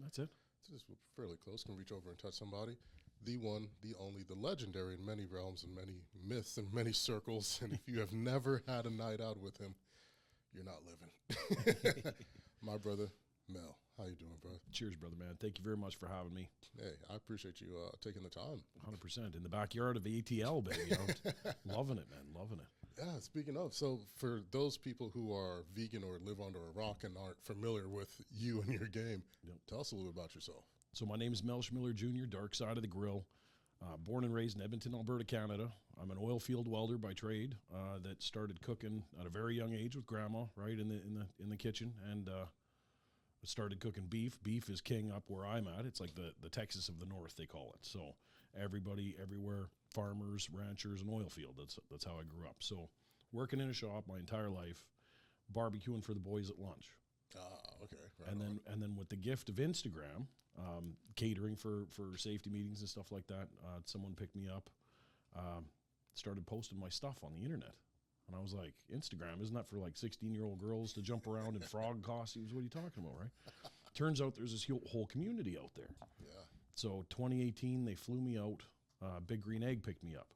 That's it. This is fairly close. Can reach over and touch somebody. The one, the only, the legendary in many realms and many myths and many circles. And if you have never had a night out with him, you're not living. My brother, Mel. How you doing, bro? Cheers, brother, man. Thank you very much for having me. Hey, I appreciate you taking the time. 100%. In the backyard of ATL, baby. Loving it, man. Loving it. Yeah, speaking of, so for those people who are vegan or live under a rock and aren't familiar with you and your game, tell us a little bit about yourself. So my name is Mel Schmiller Jr., Darkside of the Grill. Born and raised in Edmonton, Alberta, Canada. I'm an oil field welder by trade that started cooking at a very young age with grandma, right, in the kitchen, and started cooking beef. Beef is king up where I'm at. It's like the Texas of the North, they call it. So everybody, everywhere, farmers, ranchers, and oil field. That's how I grew up. So working in a shop my entire life, barbecuing for the boys at lunch. Okay. Right and then with the gift of Instagram, catering for safety meetings and stuff like that, someone picked me up, started posting my stuff on the internet. And I was like, Instagram, isn't that for like 16-year-old girls to jump around in frog costumes? What are you talking about, right? Turns out there's this whole community out there. Yeah. So 2018, they flew me out. Big Green Egg picked me up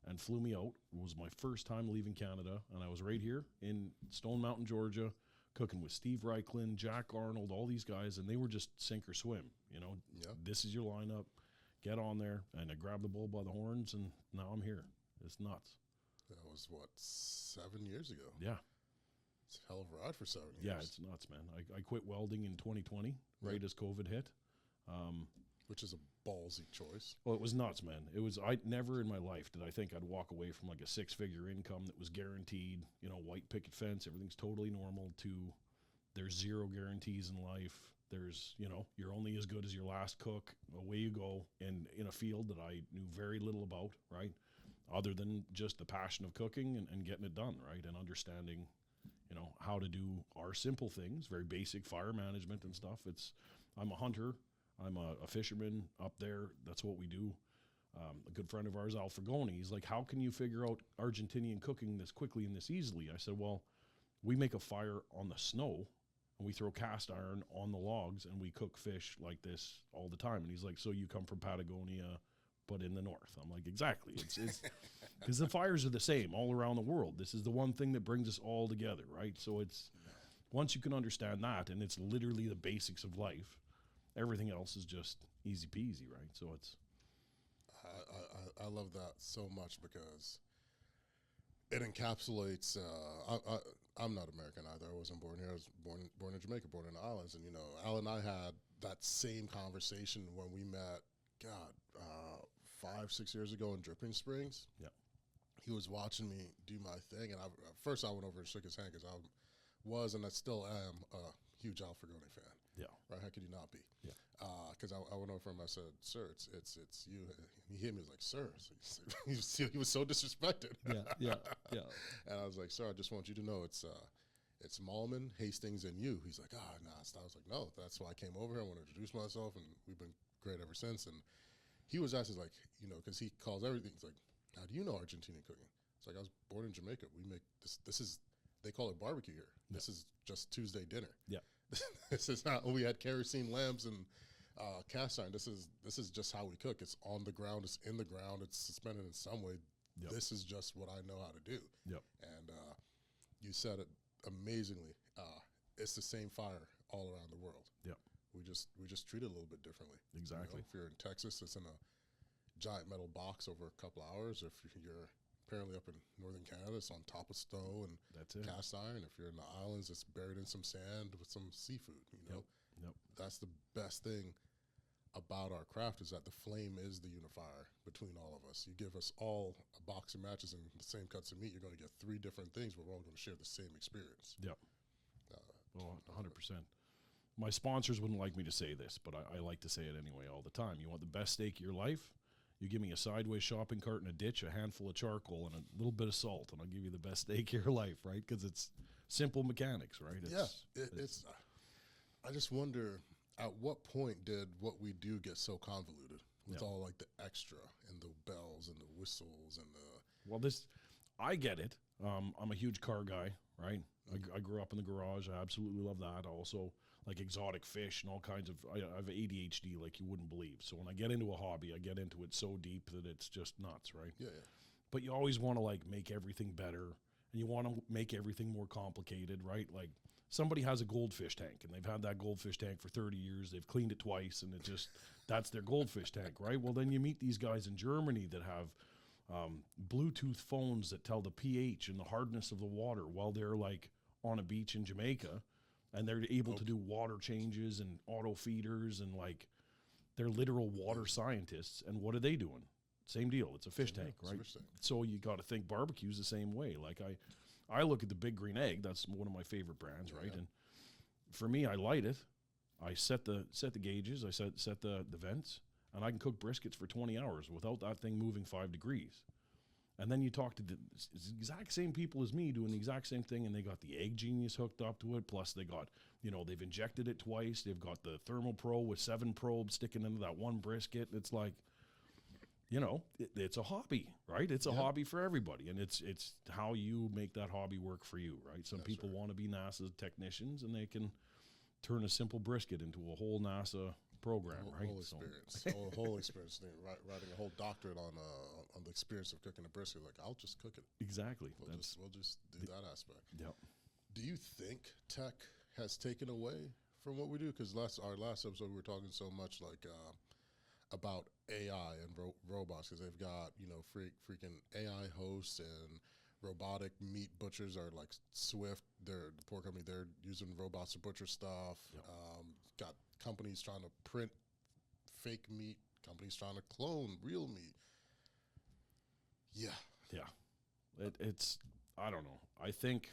and flew me out. It was my first time leaving Canada. And I was right here in Stone Mountain, Georgia, cooking with Steve Reichlin, Jack Arnold, all these guys. And they were just sink or swim. You know, This is your lineup. Get on there. And I grabbed the bull by the horns, and now I'm here. It's nuts. That was, 7 years ago? Yeah. It's a hell of a ride for 7 years. Yeah, it's nuts, man. I quit welding in 2020, right as COVID hit. Which is a ballsy choice. Well, it was nuts, man. I never in my life did I think I'd walk away from like a 6-figure income that was guaranteed, white picket fence, everything's totally normal, to there's zero guarantees in life. There's, you're only as good as your last cook. Away you go. And in a field that I knew very little about, right? Other than just the passion of cooking and getting it done, right? And understanding, how to do our simple things, very basic fire management and stuff. I'm a hunter. I'm a fisherman up there. That's what we do. A good friend of ours, Al Fragoni, he's like, how can you figure out Argentinian cooking this quickly and this easily? I said, well, we make a fire on the snow and we throw cast iron on the logs and we cook fish like this all the time. And he's like, so you come from Patagonia, but in the north. I'm like, exactly. It's because the fires are the same all around the world. This is the one thing that brings us all together, right? So it's, once you can understand that, and it's literally the basics of life, everything else is just easy peasy, right? So it's... I love that so much because it encapsulates, I'm not American either. I wasn't born here. I was born in Jamaica, born in the islands. And, Al and I had that same conversation when we met, 5-6 years ago in Dripping Springs. Yeah. He was watching me do my thing, and first I went over and shook his hand because I was and I still am a huge Al Fragoni fan. Yeah. Right? How could you not be? Yeah. Because I went over him. I said, "Sir, it's you." And he hit me. He was like, "Sir." He was so disrespected. Yeah. And I was like, "Sir, I just want you to know it's Malman, Hastings, and you." He's like, "Ah, nah." I was like, "No, that's why I came over here. I want to introduce myself, and we've been great ever since." And he was asking, like, because he calls everything. He's like, "How do you know Argentinian cooking?" It's like, I was born in Jamaica. We make this. This is, they call it barbecue here. Yeah. This is just Tuesday dinner. Yeah. This is how we had kerosene lamps and cast iron. This is just how we cook. It's on the ground. It's in the ground. It's suspended in some way. Yep. This is just what I know how to do. Yep. And you said it amazingly. It's the same fire all around the world. Yep. We just treat it a little bit differently. Exactly. If you're in Texas, it's in a giant metal box over a couple hours. If you're apparently up in northern Canada, it's on top of stove and cast iron. If you're in the islands, it's buried in some sand with some seafood. Yep. That's the best thing about our craft, is that the flame is the unifier between all of us. You give us all a box of matches and the same cuts of meat, you're going to get 3 different things, but we're all going to share the same experience. Yep. 100%. My sponsors wouldn't like me to say this, but I like to say it anyway all the time. You want the best steak of your life? You give me a sideways shopping cart and a ditch, a handful of charcoal, and a little bit of salt, and I'll give you the best steak of your life, right? Because it's simple mechanics, right? It's I just wonder, at what point did what we do get so convoluted with all like the extra and the bells and the whistles and the... Well, I get it. I'm a huge car guy, right? I grew up in the garage. I absolutely love that. I also like exotic fish and all kinds of, I have ADHD like you wouldn't believe. So when I get into a hobby, I get into it so deep that it's just nuts, right? Yeah. But you always want to like make everything better, and you want to make everything more complicated, right? Like somebody has a goldfish tank and they've had that goldfish tank for 30 years. They've cleaned it twice and it just, that's their goldfish tank, right? Well, then you meet these guys in Germany that have Bluetooth phones that tell the pH and the hardness of the water while they're like on a beach in Jamaica, and they're able to do water changes and auto feeders, and like they're literal water scientists. And what are they doing? Same deal. It's a fish tank, right? Fish tank. So you got to think barbecue's the same way. Like I look at the Big Green Egg. That's one of my favorite brands, right? And for me, I light it. I set the gauges. I set the vents, and I can cook briskets for 20 hours without that thing moving 5 degrees. And then you talk to the exact same people as me doing the exact same thing, and they got the Egg Genius hooked up to it. Plus they got, they've injected it twice. They've got the Thermal Pro with 7 probes sticking into that one brisket. It's like, it's a hobby, right? It's a hobby for everybody, and it's how you make that hobby work for you, right? Some people want to be NASA technicians, and they can turn a simple brisket into a whole NASA program, right? Whole experience, whole experience. Writing a whole doctorate on the experience of cooking a brisket. Like, I'll just cook it. Exactly. We'll just do that aspect. Yep. Do you think tech has taken away from what we do? Because our last episode we were talking so much like about AI and robots, because they've got freaking AI hosts, and robotic meat butchers are like Swift. They're the poor company. They're using robots to butcher stuff. Yep. Got companies trying to print fake meat. Companies trying to clone real meat. Yeah. It's I don't know. I think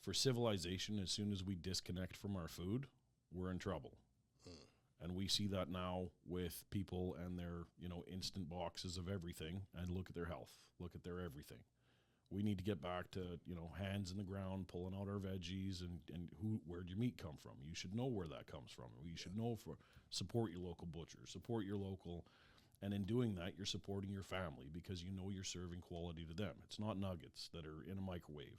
for civilization, as soon as we disconnect from our food, we're in trouble. And we see that now with people and their, instant boxes of everything, and look at their health, look at their everything. We need to get back to, hands in the ground, pulling out our veggies, and where'd your meat come from? You should know where that comes from. You should know support your local butcher, support your local, and in doing that, you're supporting your family because you're serving quality to them. It's not nuggets that are in a microwave.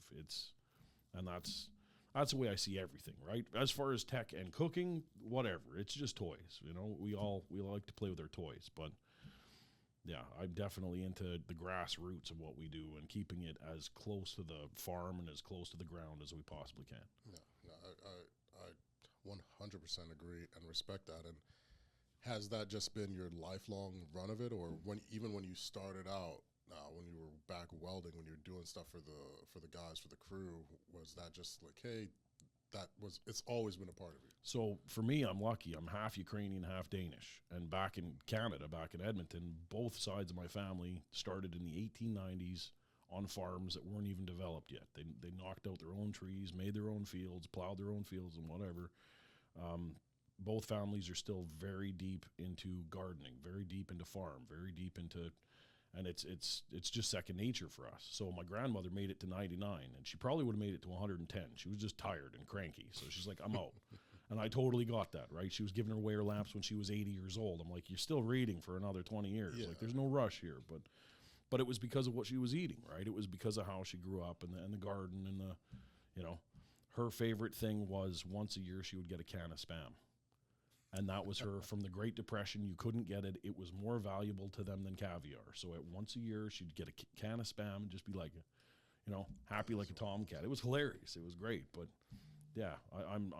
That's the way I see everything, right? As far as tech and cooking, whatever. It's just toys. We like to play with our toys, but yeah, I'm definitely into the grassroots of what we do and keeping it as close to the farm and as close to the ground as we possibly can. No, I 100% agree and respect that. And has that just been your lifelong run of it, or when you started out? When you were back welding, when you were doing stuff for the guys, for the crew, was that just like, hey, it's always been a part of you? So for me, I'm lucky. I'm half Ukrainian, half Danish. And back in Canada, back in Edmonton, both sides of my family started in the 1890s on farms that weren't even developed yet. They knocked out their own trees, made their own fields, plowed their own fields and whatever. Both families are still very deep into gardening, very deep into farm, very deep into... And it's just second nature for us. So my grandmother made it to 99, and she probably would have made it to 110. She was just tired and cranky. So she's like, I'm out. And I totally got that, right? She was giving her away her lamps when she was 80 years old. I'm like, you're still reading for another 20 years. Yeah. Like, there's no rush here. But it was because of what she was eating, right? It was because of how she grew up and the garden and her favorite thing was once a year she would get a can of Spam. And that was her from the Great Depression. You couldn't get it. It was more valuable to them than caviar. So once a year, she'd get a can of Spam and just be like, happy like a tomcat. It was hilarious. It was great. But yeah, I'm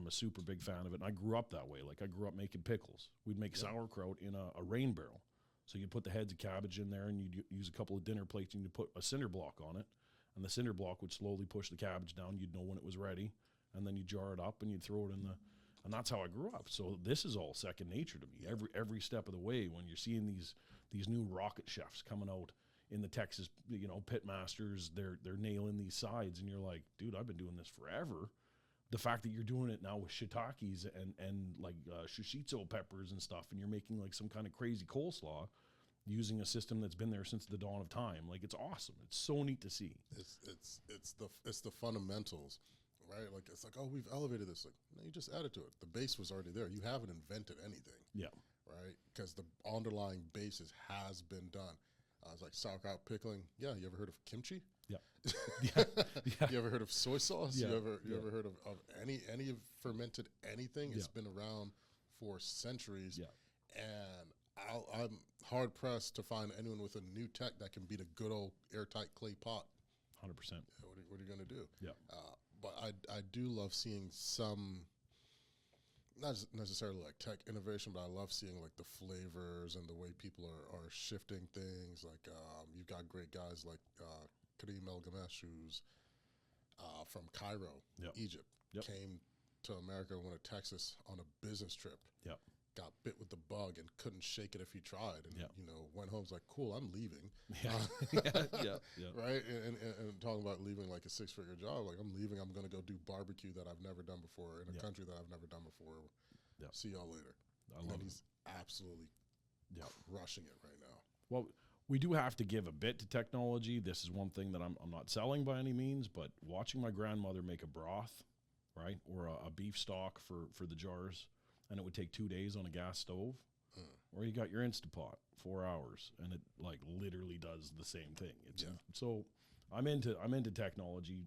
a super big fan of it. And I grew up that way. Like, I grew up making pickles. We'd make sauerkraut in a rain barrel. So you'd put the heads of cabbage in there, and you'd use a couple of dinner plates, and you'd put a cinder block on it. And the cinder block would slowly push the cabbage down. You'd know when it was ready. And then you'd jar it up, and you'd throw it in the... And that's how I grew up. So this is all second nature to me. Every step of the way, when you're seeing these new rocket chefs coming out in the Texas, pitmasters, they're nailing these sides, and you're like, dude, I've been doing this forever. The fact that you're doing it now with shiitakes and like shishito peppers and stuff, and you're making like some kind of crazy coleslaw using a system that's been there since the dawn of time, like, it's awesome. It's so neat to see. It's the fundamentals. Right? Like, it's like, oh, we've elevated this. Like, no, you just added to it. The base was already there. You haven't invented anything. Yeah. Right? Because the underlying basis has been done. It's like sauerkraut pickling. Yeah, you ever heard of kimchi? Yeah. Yeah. Yeah. You ever heard of soy sauce? Yeah. You ever heard of any of fermented anything? It's Yeah. been around for centuries. Yeah. And I'm hard pressed to find anyone with a new tech that can beat a good old airtight clay pot. 100%. What are you going to do? Yeah. But I do love seeing some, not necessarily like tech innovation, but I love seeing like the flavors and the way people are shifting things. Like you've got great guys like Kareem El Gamesh, who's from Cairo, Yep. Egypt, Yep. came to America, went to Texas on a business trip. Yep. Got bit with the bug and couldn't shake it if he tried, and Yep. went home. Was like, cool, I'm leaving. Yeah. Yeah. Right, and talking about leaving like a 6-figure job, like I'm leaving. I'm going to go do barbecue that I've never done before in a country that I've never done before. Yeah. See y'all later. I love and it. he's absolutely crushing it right now. Well, we do have to give a bit to technology. This is one thing that I'm not selling by any means, but watching my grandmother make a broth, right, or a beef stock for the jars, and it would take 2 days on a gas stove, or you got your Instapot, 4 hours, and it like literally does the same thing. So I'm into technology,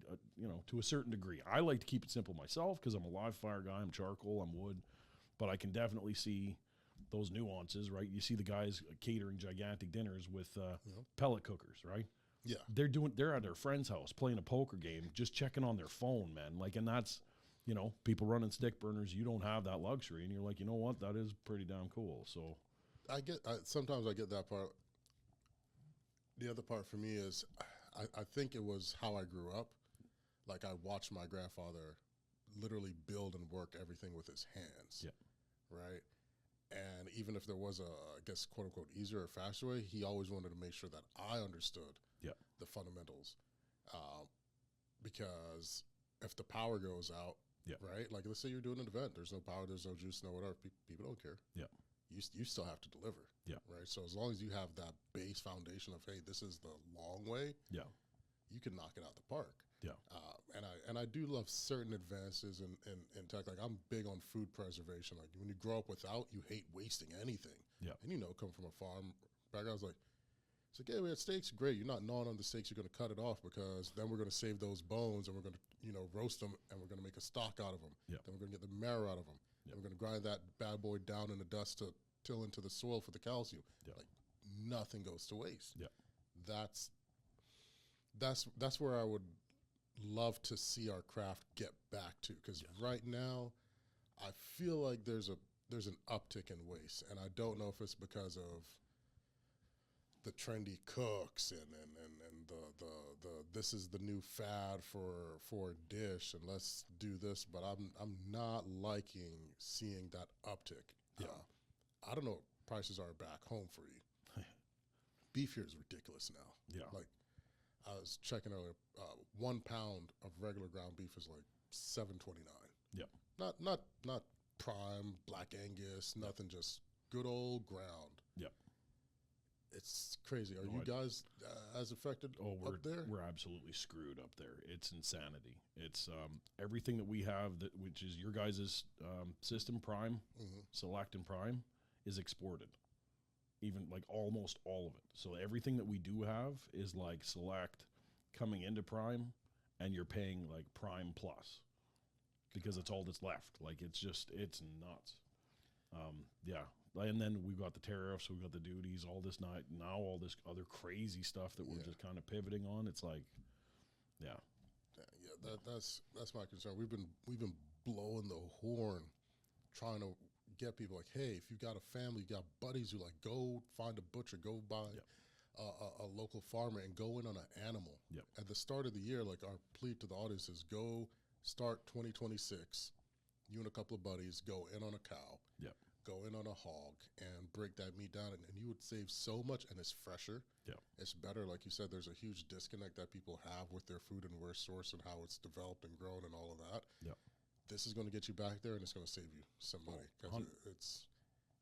to a certain degree. I like to keep it simple myself because I'm a live fire guy. I'm charcoal, I'm wood, but I can definitely see those nuances, right? You see the guys catering gigantic dinners with pellet cookers, right? Yeah. They're at their friend's house playing a poker game, just checking on their phone, man. Like, and that's, people running stick burners. You don't have that luxury, and you're like, you know what? That is pretty damn cool. So sometimes I get that part. The other part for me is, I think it was how I grew up. Like I watched my grandfather literally build and work everything with his hands. Yeah. Right. And even if there was I guess, quote unquote, easier or faster way, he always wanted to make sure that I understood the fundamentals. Because if the power goes out, right? Like let's say you're doing an event, there's no power, there's no juice, no whatever. People don't care. Yeah. You still have to deliver. Yeah. Right. So as long as you have that base foundation of, hey, this is the long way. Yeah. You can knock it out the park. Yeah. And I do love certain advances in tech. Like I'm big on food preservation. Like when you grow up without, you hate wasting anything. Yeah. And come from a farm background. It's like, yeah, we had steaks. Great. You're not gnawing on the steaks. You're going to cut it off because then we're going to save those bones and we're going to, roast them and we're going to make a stock out of them. Yeah. Then we're going to get the marrow out of them. Yeah. And we're going to grind that bad boy down in the dust to till into the soil for the calcium. Yeah. Like nothing goes to waste. Yeah. That's where I would love to see our craft get back to, because right now I feel like there's an uptick in waste, and I don't know if it's because of the trendy cooks and the this is the new fad for a dish and let's do this, but I'm not liking seeing that uptick. Yeah. I don't know what prices are back home for you. Beef here is ridiculous now. Yeah. Like I was checking earlier, 1 pound of regular ground beef is like $7.29. Yeah. Not prime Black Angus, nothing, just good old ground. Yeah. It's crazy. Are you guys as affected up there? We're absolutely screwed up there. It's insanity. It's everything that we have, which is your guys' system, Prime, Select and Prime, is exported. Even like almost all of it. So everything that we do have is like Select coming into Prime, and you're paying like Prime Plus because it's all that's left. Like it's nuts. Yeah. And then we've got the tariffs, we've got the duties, all this now all this other crazy stuff that we're just kind of pivoting on. It's like, that's my concern. We've been blowing the horn, trying to get people like, hey, if you got a family, you got buddies, you like, go find a butcher, go buy a local farmer, and go in on an animal. Yep. At the start of the year, like our plea to the audience is go start 2026. You and a couple of buddies go in on a cow. Yep. Go in on a hog and break that meat down, and you would save so much, and it's fresher. Yeah, it's better. Like you said, there's a huge disconnect that people have with their food and where it's sourced and how it's developed and grown and all of that. Yeah, this is going to get you back there, and it's going to save you some money because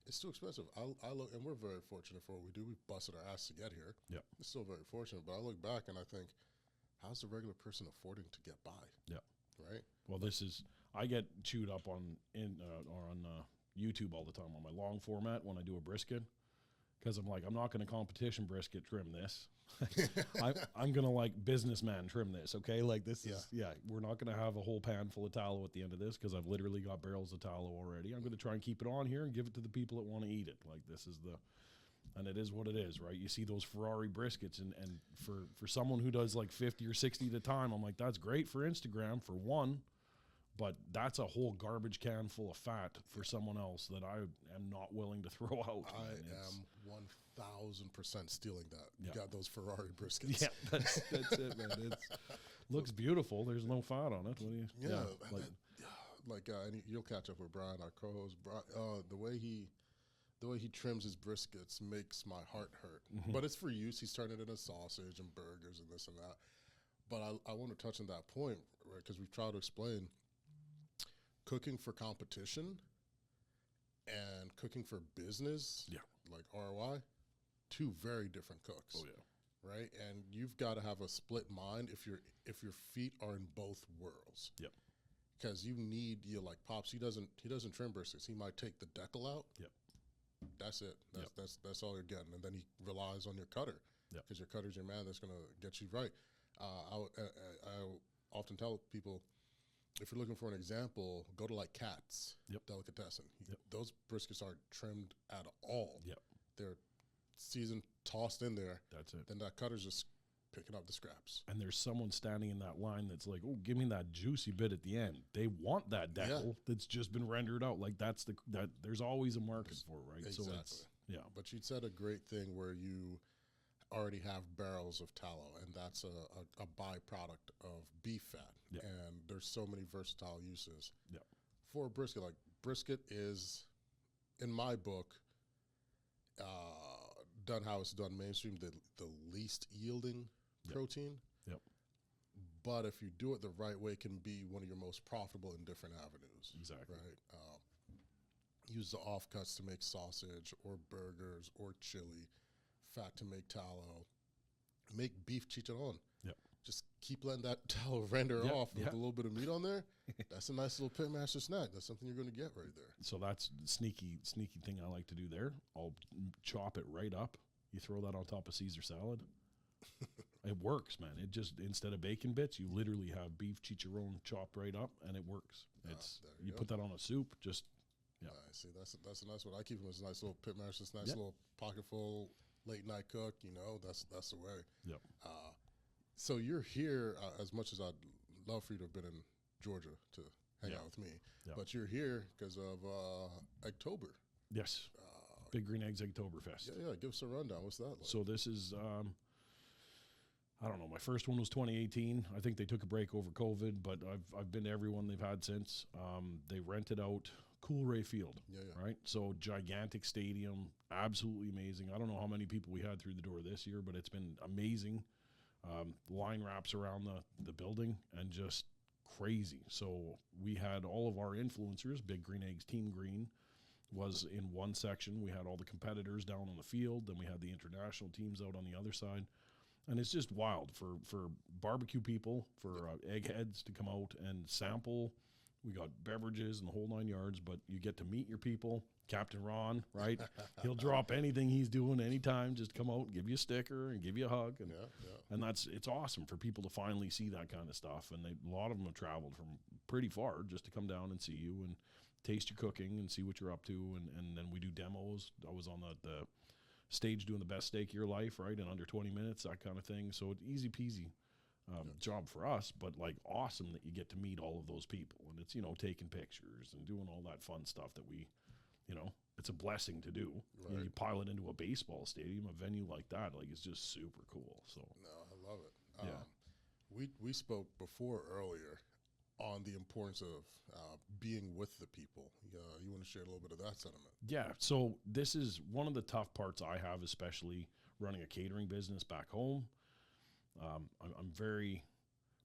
it's too expensive. I look, and we're very fortunate for what we do. We busted our ass to get here. Yeah, it's still very fortunate. But I look back and I think, how's the regular person affording to get by? Yeah, right. Well, I get chewed up on YouTube all the time on my long format when I do a brisket, because I'm like, I'm not going to competition brisket trim this. I'm going to like businessman trim this. Okay. Like this is, we're not going to have a whole pan full of tallow at the end of this because I've literally got barrels of tallow already. I'm going to try and keep it on here and give it to the people that want to eat it. Like this is and it is what it is, right? You see those Ferrari briskets and for someone who does like 50 or 60 at a time, I'm like, that's great for Instagram for one, but that's a whole garbage can full of fat for someone else that I am not willing to throw out. I am 1,000% stealing that. You got those Ferrari briskets. Yeah, that's it, man. It looks beautiful. There's no fat on it. What do you? And you'll catch up with Brian, our co-host. The way he trims his briskets makes my heart hurt. Mm-hmm. But it's for use. He's turning it into sausage and burgers and this and that. But I want to touch on that point, right? Because we've tried to explain cooking for competition and cooking for business, like ROI, two very different cooks. Oh yeah, right. And you've got to have a split mind if your feet are in both worlds. Yep. Because you need like Pops. He doesn't trim briskets. He might take the decal out. Yep. That's it. That's all you're getting, and then he relies on your cutter. Because your cutter's your man that's gonna get you right. I often tell people, if you're looking for an example, go to like Katz Delicatessen. Those briskets aren't trimmed at all. They're seasoned, tossed in there. That's it. Then that cutter's just picking up the scraps. And there's someone standing in that line that's like, oh, give me that juicy bit at the end. They want that decal that's just been rendered out. Like that there's always a market for it, right? Exactly. So it's, But you said a great thing where you already have barrels of tallow, and that's a byproduct of beef fat. And there's so many versatile uses for a brisket. Like brisket is, in my book, done how it's done mainstream, the least yielding protein. But if you do it the right way, it can be one of your most profitable in different avenues. Exactly. Right. Use the offcuts to make sausage or burgers or chili, fat to make tallow, make beef chicharron. Just keep letting that tallow render off with a little bit of meat on there. That's a nice little pitmaster snack. That's something you're going to get right there. So that's the sneaky thing I like to do there. I'll chop it right up. You throw that on top of Caesar salad. It works, man. It just, instead of bacon bits, you literally have beef chicharron chopped right up, and it works. You put that on a soup, just see, that's a nice one. I keep them as a nice little pitmaster snack, little pocket full late night cook. That's the way. So you're here, as much as I'd love for you to have been in Georgia to hang out with me, but you're here because of Eggtober. Yes. Big Green Eggs Eggtober Fest. Give us a rundown. What's that like? So this is, I don't know, my first one was 2018. I think they took a break over COVID, but I've been to every one they've had since. They rented out Coolray Field, right? So gigantic stadium, absolutely amazing. I don't know how many people we had through the door this year, but it's been amazing. Line wraps around the building and just crazy. So we had all of our influencers. Big Green Eggs Team Green was in one section. We had all the competitors down on the field. Then we had the international teams out on the other side. And it's just wild for barbecue people, for eggheads to come out and sample. We got beverages and the whole 9 yards, but you get to meet your people. Captain Ron, right? He'll drop anything he's doing anytime. Just come out, give you a sticker, and give you a hug. And it's awesome for people to finally see that kind of stuff. And a lot of them have traveled from pretty far just to come down and see you and taste your cooking and see what you're up to. And then we do demos. I was on the stage doing the best steak of your life, right? In under 20 minutes, that kind of thing. So it's easy peasy. Job for us, but like awesome that you get to meet all of those people, and it's taking pictures and doing all that fun stuff that we, it's a blessing to do. Right. You pile it into a baseball stadium, a venue like that, like it's just super cool. So no, I love it. We spoke before earlier on the importance of being with the people. You want to share a little bit of that sentiment? Yeah. So this is one of the tough parts I have, especially running a catering business back home. I'm very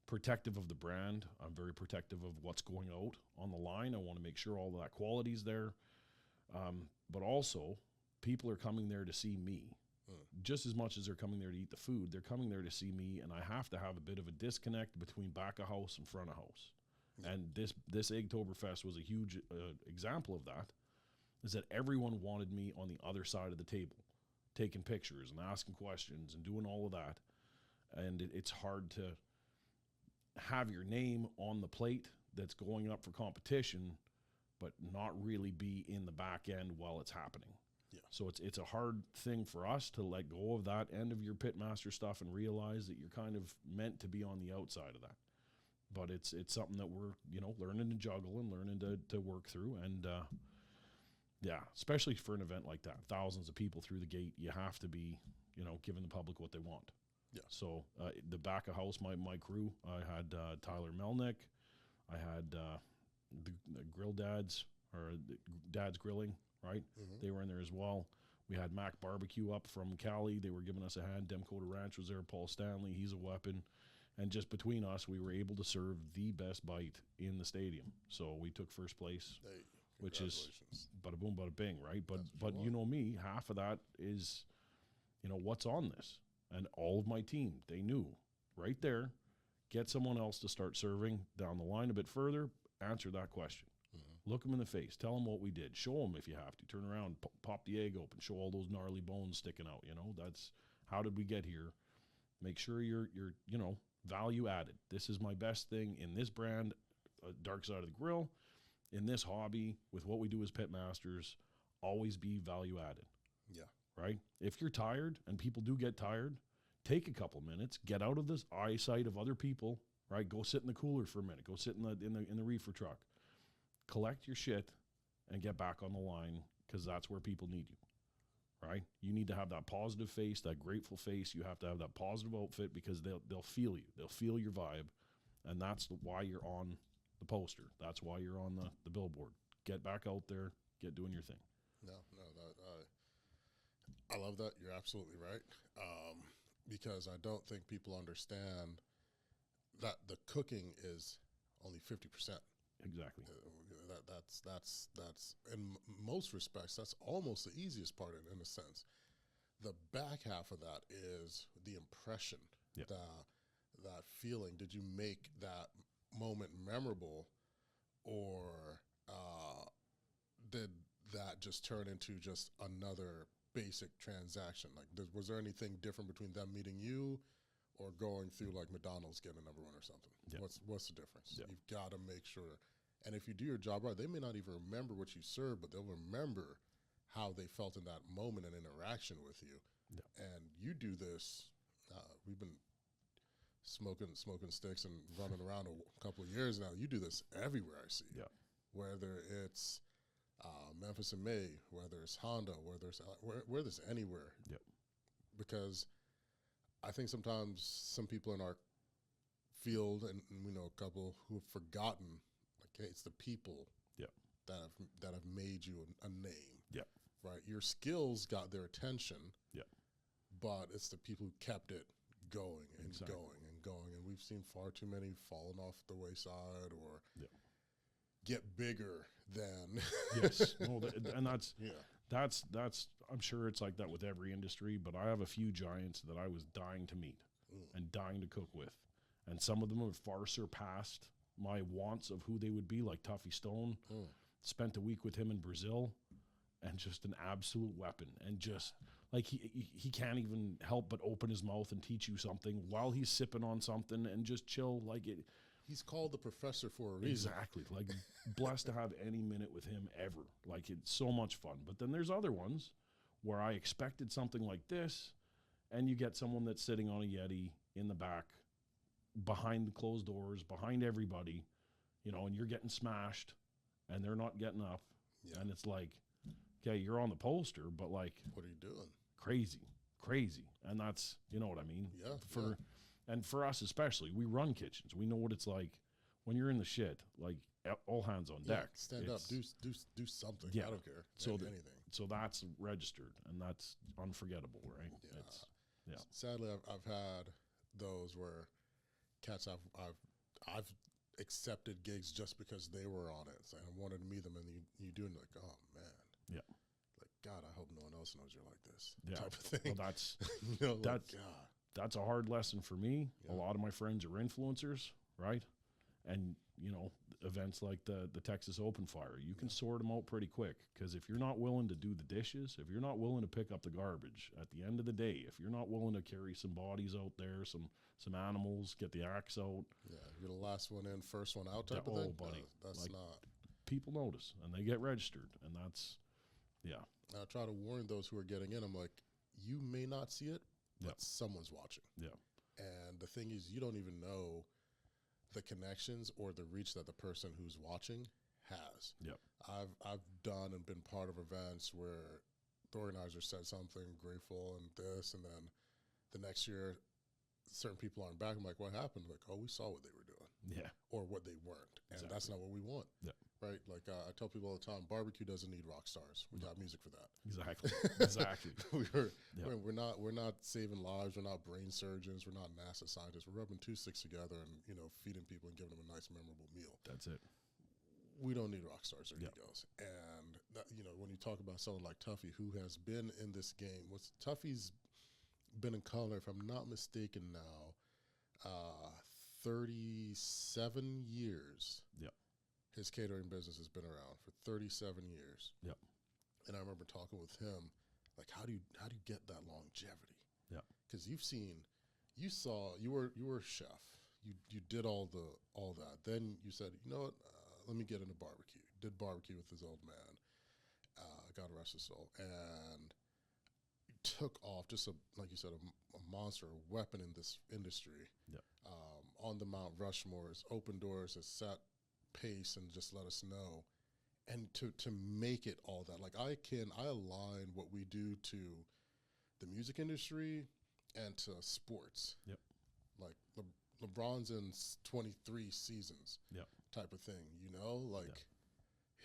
protective of the brand. I'm very protective of what's going out on the line. I want to make sure all of that quality's there. But also, people are coming there to see me. Just as much as they're coming there to eat the food, they're coming there to see me, and I have to have a bit of a disconnect between back of house and front of house. And this Eggtober Fest was a huge example of that, is that everyone wanted me on the other side of the table, taking pictures and asking questions and doing all of that. And it's hard to have your name on the plate that's going up for competition, but not really be in the back end while it's happening. Yeah. So it's a hard thing for us to let go of that end of your pitmaster stuff and realize that you're kind of meant to be on the outside of that. But it's something that we're, learning to juggle and learning to work through. And yeah, especially for an event like that, thousands of people through the gate, you have to be, giving the public what they want. Yeah. So the back of house, my crew, I had Tyler Melnick, I had the Grill Dads, or the Dads Grilling, right? Mm-hmm. They were in there as well. We had Mac Barbecue up from Cali. They were giving us a hand. Demcoda Ranch was there. Paul Stanley, he's a weapon. And just between us, we were able to serve the best bite in the stadium. So we took first place, which is bada boom, bada bing, right? But you know me, half of that is, what's on this? And all of my team, they knew right there, get someone else to start serving down the line a bit further, answer that question. Mm-hmm. Look them in the face, tell them what we did, show them if you have to, turn around, pop the egg open, show all those gnarly bones sticking out, that's how did we get here? Make sure you're value added. This is my best thing in this brand, Darkside of the Grill, in this hobby, with what we do as pitmasters, always be value added. Yeah. Right? If you're tired, and people do get tired, take a couple minutes, get out of this eyesight of other people, right? Go sit in the cooler for a minute. Go sit in the reefer truck. Collect your shit and get back on the line, because that's where people need you. Right? You need to have that positive face, that grateful face. You have to have that positive outfit, because they'll feel you. They'll feel your vibe. And that's why you're on the poster. That's why you're on the billboard. Get back out there. Get doing your thing. No, I love that. You're absolutely right. Because I don't think people understand that the cooking is only 50%. Exactly. That's in most respects, that's almost the easiest part in a sense. The back half of that is the impression, yep. that feeling. Did you make that moment memorable, or did that just turn into just another basic transaction? Like, was there anything different between them meeting you or going through like McDonald's getting a number one or something? Yep. What's the difference? Yep. You've got to make sure. And if you do your job right, they may not even remember what you served, but they'll remember how they felt in that moment and interaction with you. Yep. And you do this. We've been smoking sticks and running around a couple of years now. You do this everywhere I see. Yep. Whether it's Memphis in May, whether it's Honda, whether it's anywhere. Yep. Because I think sometimes some people in our field, and we know a couple who have forgotten, like, hey, it's the people yep. that have made you a name. Yep. Right? Your skills got their attention. Yep. But it's the people who kept it going and exactly. going and going. And we've seen far too many falling off the wayside or yep. get bigger than. Yes. Well, and that's, yeah. That's, I'm sure it's like that with every industry, but I have a few giants that I was dying to meet and dying to cook with. And some of them have far surpassed my wants of who they would be, like Tuffy Stone. Spent a week with him in Brazil, and just an absolute weapon. And just like he can't even help but open his mouth and teach you something while he's sipping on something and just chill. Like it. He's called the professor for a reason. Exactly. Like, blessed to have any minute with him ever. Like, it's so much fun. But then there's other ones where I expected something like this, and you get someone that's sitting on a Yeti in the back, behind the closed doors, behind everybody, and you're getting smashed, and they're not getting up. Yeah. And it's like, okay, you're on the poster, but like, what are you doing? Crazy. And that's, you know what I mean? Yeah. And for us especially, we run kitchens. We know what it's like when you're in the shit, like all hands on deck. Stand up, do something. Yeah. I don't care. So anything. So that's registered, and that's unforgettable, right? Yeah. Sadly, I've had those where cats I've accepted gigs just because they were on it. So I wanted to meet them, and you do, and like, oh man. Yeah. Like, God, I hope no one else knows you're like this. Yeah. Type of thing. Well, that's God. That's a hard lesson for me. Yeah. A lot of my friends are influencers, right? And, events like the Texas Open Fire, you can sort them out pretty quick. Because if you're not willing to do the dishes, if you're not willing to pick up the garbage, at the end of the day, if you're not willing to carry some bodies out there, some animals, get the axe out. Yeah, you're the last one in, first one out type of thing. Buddy, that's like, not. People notice and they get registered, and that's, yeah. I try to warn those who are getting in. I'm like, you may not see it, but someone's watching. Yeah. And the thing is, you don't even know the connections or the reach that the person who's watching has. Yep. I've done and been part of events where the organizer said something grateful and this, and then the next year certain people aren't back. I'm like, what happened? Like, oh, we saw what they were doing. Yeah. Or what they weren't. And that's not what we want. Yeah. Right? Like I tell people all the time, barbecue doesn't need rock stars. We got music for that. Exactly. Exactly. We're not saving lives. We're not brain surgeons. We're not NASA scientists. We're rubbing two sticks together and, feeding people and giving them a nice, memorable meal. That's it. We don't need rock stars or egos. And, that, when you talk about someone like Tuffy, who has been in this game, Tuffy's been in color, if I'm not mistaken now, 37 years. Yep. His catering business has been around for 37 years. Yep. And I remember talking with him, like, how do you get that longevity? Yeah. Because you were a chef. You did all that. Then you said, you know what? Let me get into barbecue. Did barbecue with his old man. God rest his soul. And took off, just like you said, a monster, a weapon in this industry. Yep. On the Mount Rushmores, open doors, has set pace and just let us know. And to make it all that, like I align what we do to the music industry and to sports. Yep. Like LeBron's in 23 seasons. Yep. Type of thing,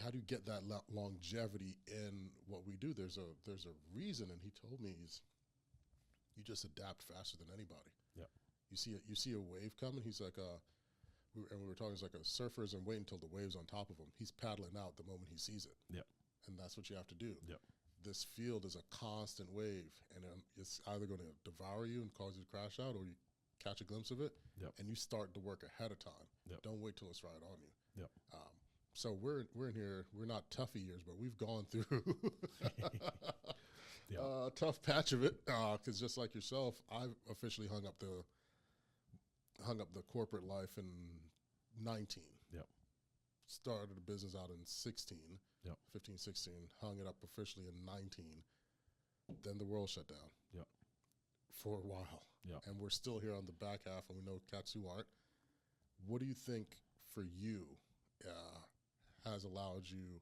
how do you get that longevity in what we do? There's a reason, and he told me you just adapt faster than anybody. Yeah. You see a wave coming. He's like we were talking. It's like a surfer isn't waiting until the wave's on top of him. He's paddling out the moment he sees it. Yeah. And that's what you have to do. Yeah. This field is a constant wave, and it's either going to devour you and cause you to crash out, or you catch a glimpse of it, and you start the work ahead of time. Don't wait till it's right on you. Yep. So we're in here. We're not Tuffy years, but we've gone through a tough patch of it. Because just like yourself, I've officially hung up the corporate life in 19. Yep. Started the business out in 16. Yep. 15, 16. Hung it up officially in 19. Then the world shut down. Yep. For a while. Yep. And we're still here on the back half, and we know cats who aren't. What do you think for you has allowed you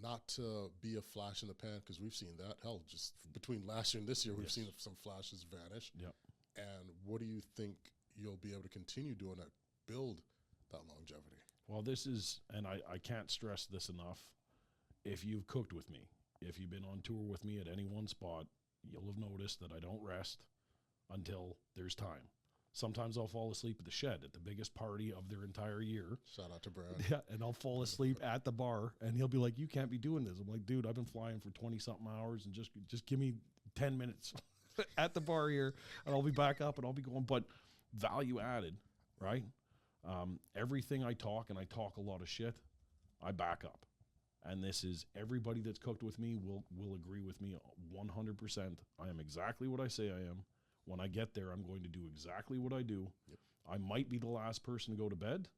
not to be a flash in the pan? Because we've seen that. Hell, just between last year and this year, we've seen some flashes vanish. Yep. And what do you think you'll be able to continue doing that, build that longevity? Well, this is, and I can't stress this enough, if you've cooked with me, if you've been on tour with me at any one spot, you'll have noticed that I don't rest until there's time. Sometimes I'll fall asleep at the shed at the biggest party of their entire year. Shout out to Brad. Yeah, and I'll fall asleep at the bar, and he'll be like, you can't be doing this. I'm like, dude, I've been flying for 20-something hours, and just give me 10 minutes at the bar here, and I'll be back up, and I'll be going. But value added, right? Everything I talk, and I talk a lot of shit, I back up. And this is, everybody that's cooked with me will agree with me 100%. I am exactly what I say I am. When I get there, I'm going to do exactly what I do. Yep. I might be the last person to go to bed,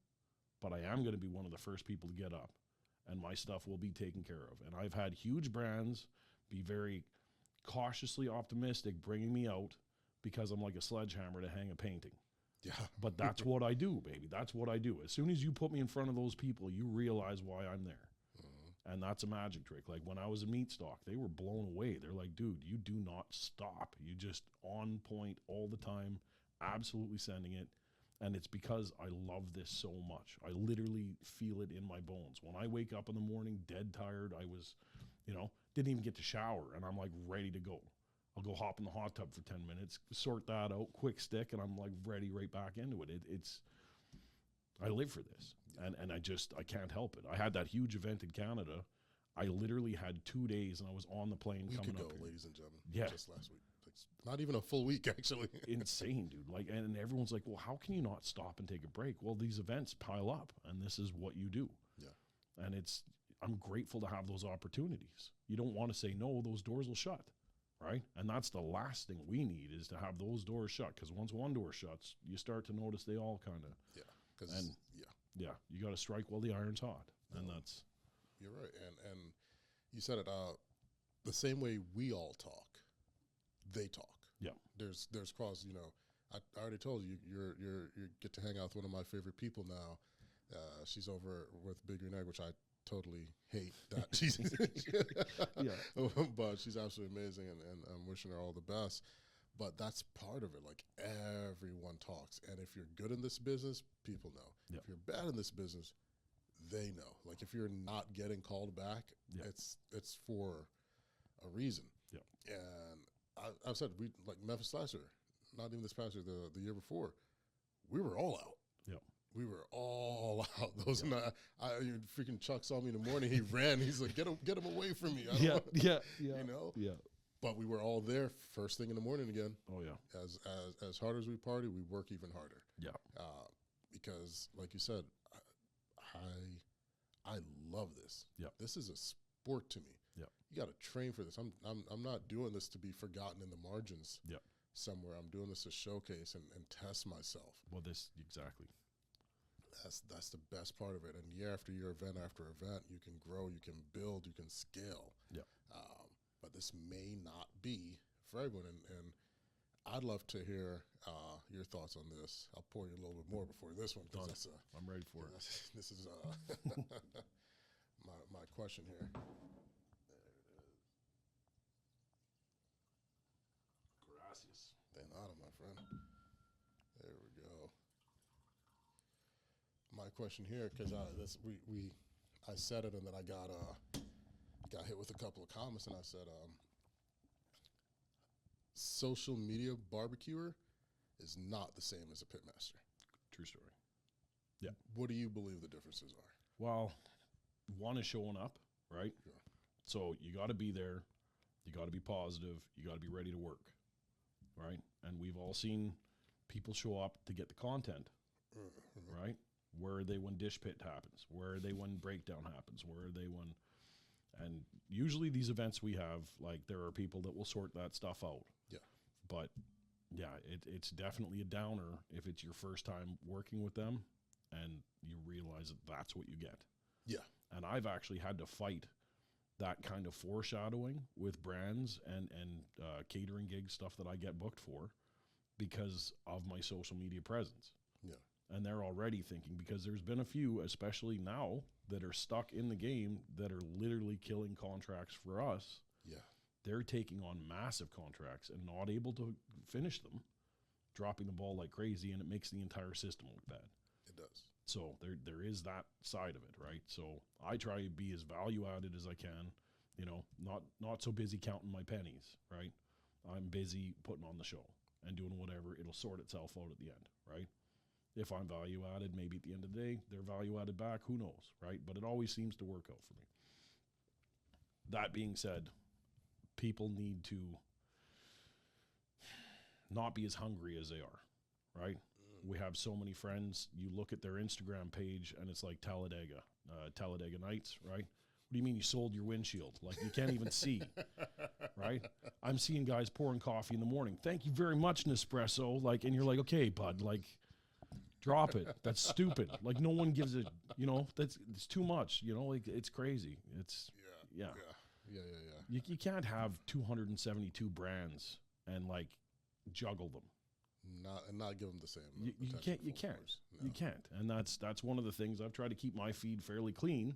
but I am going to be one of the first people to get up, and my stuff will be taken care of. And I've had huge brands be very cautiously optimistic bringing me out because I'm like a sledgehammer to hang a painting. Yeah. But that's what I do, baby. That's what I do. As soon as you put me in front of those people, you realize why I'm there. And that's a magic trick. Like when I was a meat stock, they were blown away. They're like, dude, you do not stop. You just on point all the time, absolutely sending it. And it's because I love this so much. I literally feel it in my bones. When I wake up in the morning, dead tired, I was, didn't even get to shower, and I'm like ready to go. I'll go hop in the hot tub for 10 minutes, sort that out, quick stick, and I'm like ready right back into it. I live for this, and I can't help it. I had that huge event in Canada. I literally had 2 days, and I was on the plane coming up here. Ladies and gentlemen. Yeah. Just last week. not even a full week, actually. Insane, dude. Like, and everyone's like, well, how can you not stop and take a break? Well, these events pile up, and this is what you do. Yeah. And I'm grateful to have those opportunities. You don't want to say, no, those doors will shut, right? And that's the last thing we need, is to have those doors shut. Because once one door shuts, you start to notice they all kind of. Yeah. Because, yeah, you got to strike while the iron's hot. And that's. You're right. And you said it, the same way we all talk, they talk. Yeah. There's cross, I already told you, you get to hang out with one of my favorite people now. She's over with Big Green Egg, which I totally hate that she's yeah. But she's absolutely amazing, and I'm wishing her all the best. But that's part of it. Like, everyone talks, and if you're good in this business, people know. Yeah. If you're bad in this business, they know. Like, if you're not getting called back, it's for a reason. Yeah. And I've said, we, like Memphis last year, not even this past year, the year before, we were all out. Yeah. We were all out. Those freaking Chuck saw me in the morning. He ran. He's like, get him away from me. Yeah. Yeah. But we were all there first thing in the morning again. Oh yeah. As hard as we party, we work even harder. Yeah. Because, like you said, I love this. Yeah. This is a sport to me. Yeah. You got to train for this. I'm not doing this to be forgotten in the margins. Yeah. Somewhere. I'm doing this to showcase and test myself. Well, exactly. That's the best part of it. And year after year, event after event, you can grow, you can build, you can scale. Yeah. But this may not be for everyone. And I'd love to hear your thoughts on this. I'll pour you a little bit more before this one. I'm ready for it. This is my question here. Gracias. De nada, my friend. There we go. My question here, because I said it, and then I got hit with a couple of comments, and I said, social media barbecuer is not the same as a pitmaster. True story. Yeah. What do you believe the differences are? Well, one is showing up, right? Sure. So you got to be there. You got to be positive. You got to be ready to work, right? And we've all seen people show up to get the content, right? Where are they when dish pit happens? Where are they when breakdown happens? Where are they when... And usually these events we have, like, there are people that will sort that stuff out. Yeah. But, yeah, it's definitely a downer if it's your first time working with them and you realize that that's what you get. Yeah. And I've actually had to fight that kind of foreshadowing with brands and catering gigs, stuff that I get booked for, because of my social media presence. Yeah. And they're already thinking, because there's been a few, especially now, that are stuck in the game that are literally killing contracts for us. Yeah. They're taking on massive contracts and not able to finish them, dropping the ball like crazy, and it makes the entire system look bad. It does. So there is that side of it, right? So I try to be as value added as I can, not so busy counting my pennies, right? I'm busy putting on the show and doing whatever. It'll sort itself out at the end, right? If I'm value added, maybe at the end of the day, they're value added back. Who knows, right? But it always seems to work out for me. That being said, people need to not be as hungry as they are, right? We have so many friends. You look at their Instagram page and it's like Talladega Nights, right? What do you mean you sold your windshield? Like, you can't even see, right? I'm seeing guys pouring coffee in the morning. Thank you very much, Nespresso. Like, and you're like, okay, bud, like, drop it. That's stupid. Like, no one gives it, it's too much, like, it's crazy. It's, yeah. You can't have 272 brands and, like, juggle them. Not give them the same. You can't. And that's one of the things. I've tried to keep my feed fairly clean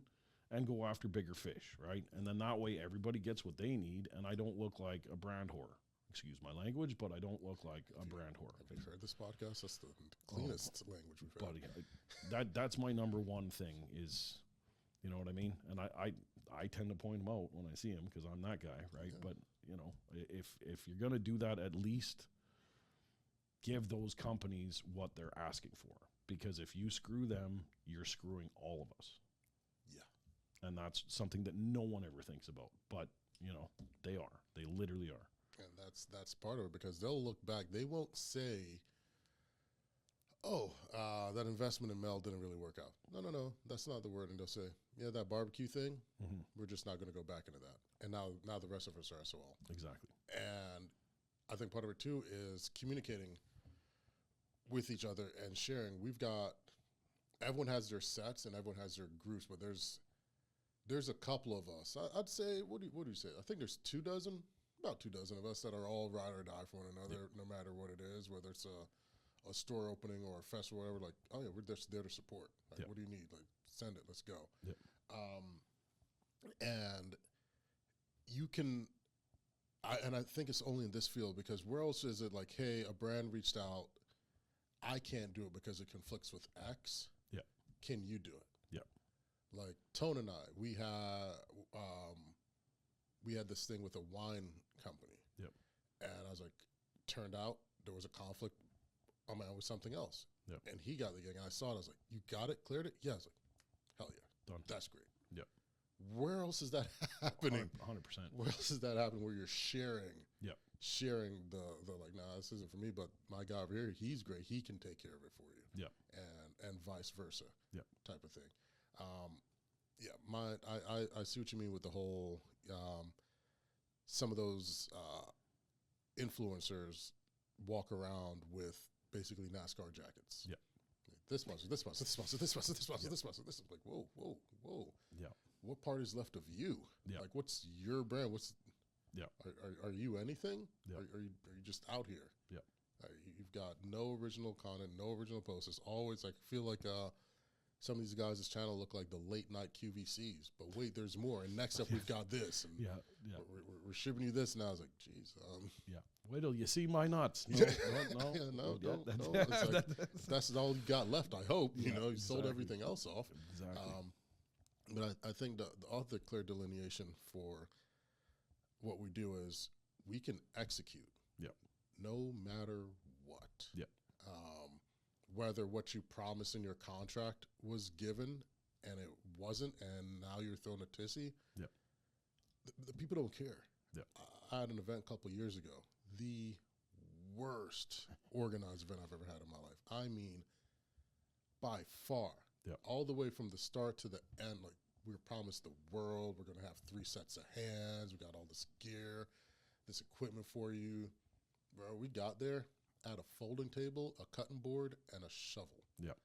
and go after bigger fish, right? And then that way everybody gets what they need, and I don't look like a brand whore. Excuse my language, but I don't look like a brand whore. Have you heard this podcast? That's the cleanest language we've had. Buddy, that's my number one thing is, you know what I mean? And I tend to point them out when I see them because I'm that guy, right? Yeah. But, if you're going to do that, at least give those companies what they're asking for. Because if you screw them, you're screwing all of us. Yeah. And that's something that no one ever thinks about. But, they are. They literally are. And that's part of it, because they'll look back. They won't say, "Oh, that investment in Mel didn't really work out." No, that's not the word. And they'll say, "Yeah, that barbecue thing, we're just not going to go back into that." And now the rest of us are SOL. Exactly. And I think part of it too is communicating with each other and sharing. Everyone has their sets and everyone has their groups, but there's a couple of us. I'd say, what do you say? I think there's about 24 of us that are all ride or die for one another, no matter what it is, whether it's a store opening or a festival, or whatever. Like, oh yeah, we're just there to support. Like, what do you need? Like, send it. Let's go. Yep. And you can. And I think it's only in this field, because where else is it like, hey, a brand reached out, I can't do it because it conflicts with X. Yeah. Can you do it? Yeah. Like Tone and I, we had this thing with a wine company. Yep. And I was like, turned out there was a conflict on my own with something else. Yep. And he got the gig, and I saw it. I was like, you got it, cleared it? Yeah. I was like, hell yeah. Done. That's great. Yep. Where else is that happening? 100%. Where else is that happening where you're sharing? Yep. Sharing the like, nah, this isn't for me, but my guy over here, he's great. He can take care of it for you. Yep. And vice versa. Yep. Type of thing. I see what you mean with the whole, some of those influencers walk around with basically NASCAR jackets. Yep. This sponsor, this sponsor, this sponsor, this sponsor, this sponsor, this sponsor. This is like, whoa. Yeah. What part is left of you? Yeah. Like, what's your brand? Yeah. Are you anything? Yeah. Are you just out here? Yeah. You've got no original content, no original posts. It's always like, feel like some of these guys' channel look like the late night QVCs. But wait, there's more. And next up, we've got this. And we're shipping you this. And I was like, geez. Yeah. Wait till you see my nuts. No. It's like, that's all you got left, I hope. You know, you sold everything else off. Exactly. But I think the other clear delineation for what we do is we can execute. Yep. No matter what. Yep. Whether what you promised in your contract was given and it wasn't, and now you're throwing a tissy. Yep. The people don't care. Yep. I had an event a couple of years ago. The worst organized event I've ever had in my life. I mean, by far. Yep. All the way from the start to the end. Like, we were promised the world. We're going to have 3 sets of hands. We got all this gear, this equipment for you. Bro, we got there. At a folding table, a cutting board, and a shovel. Yep.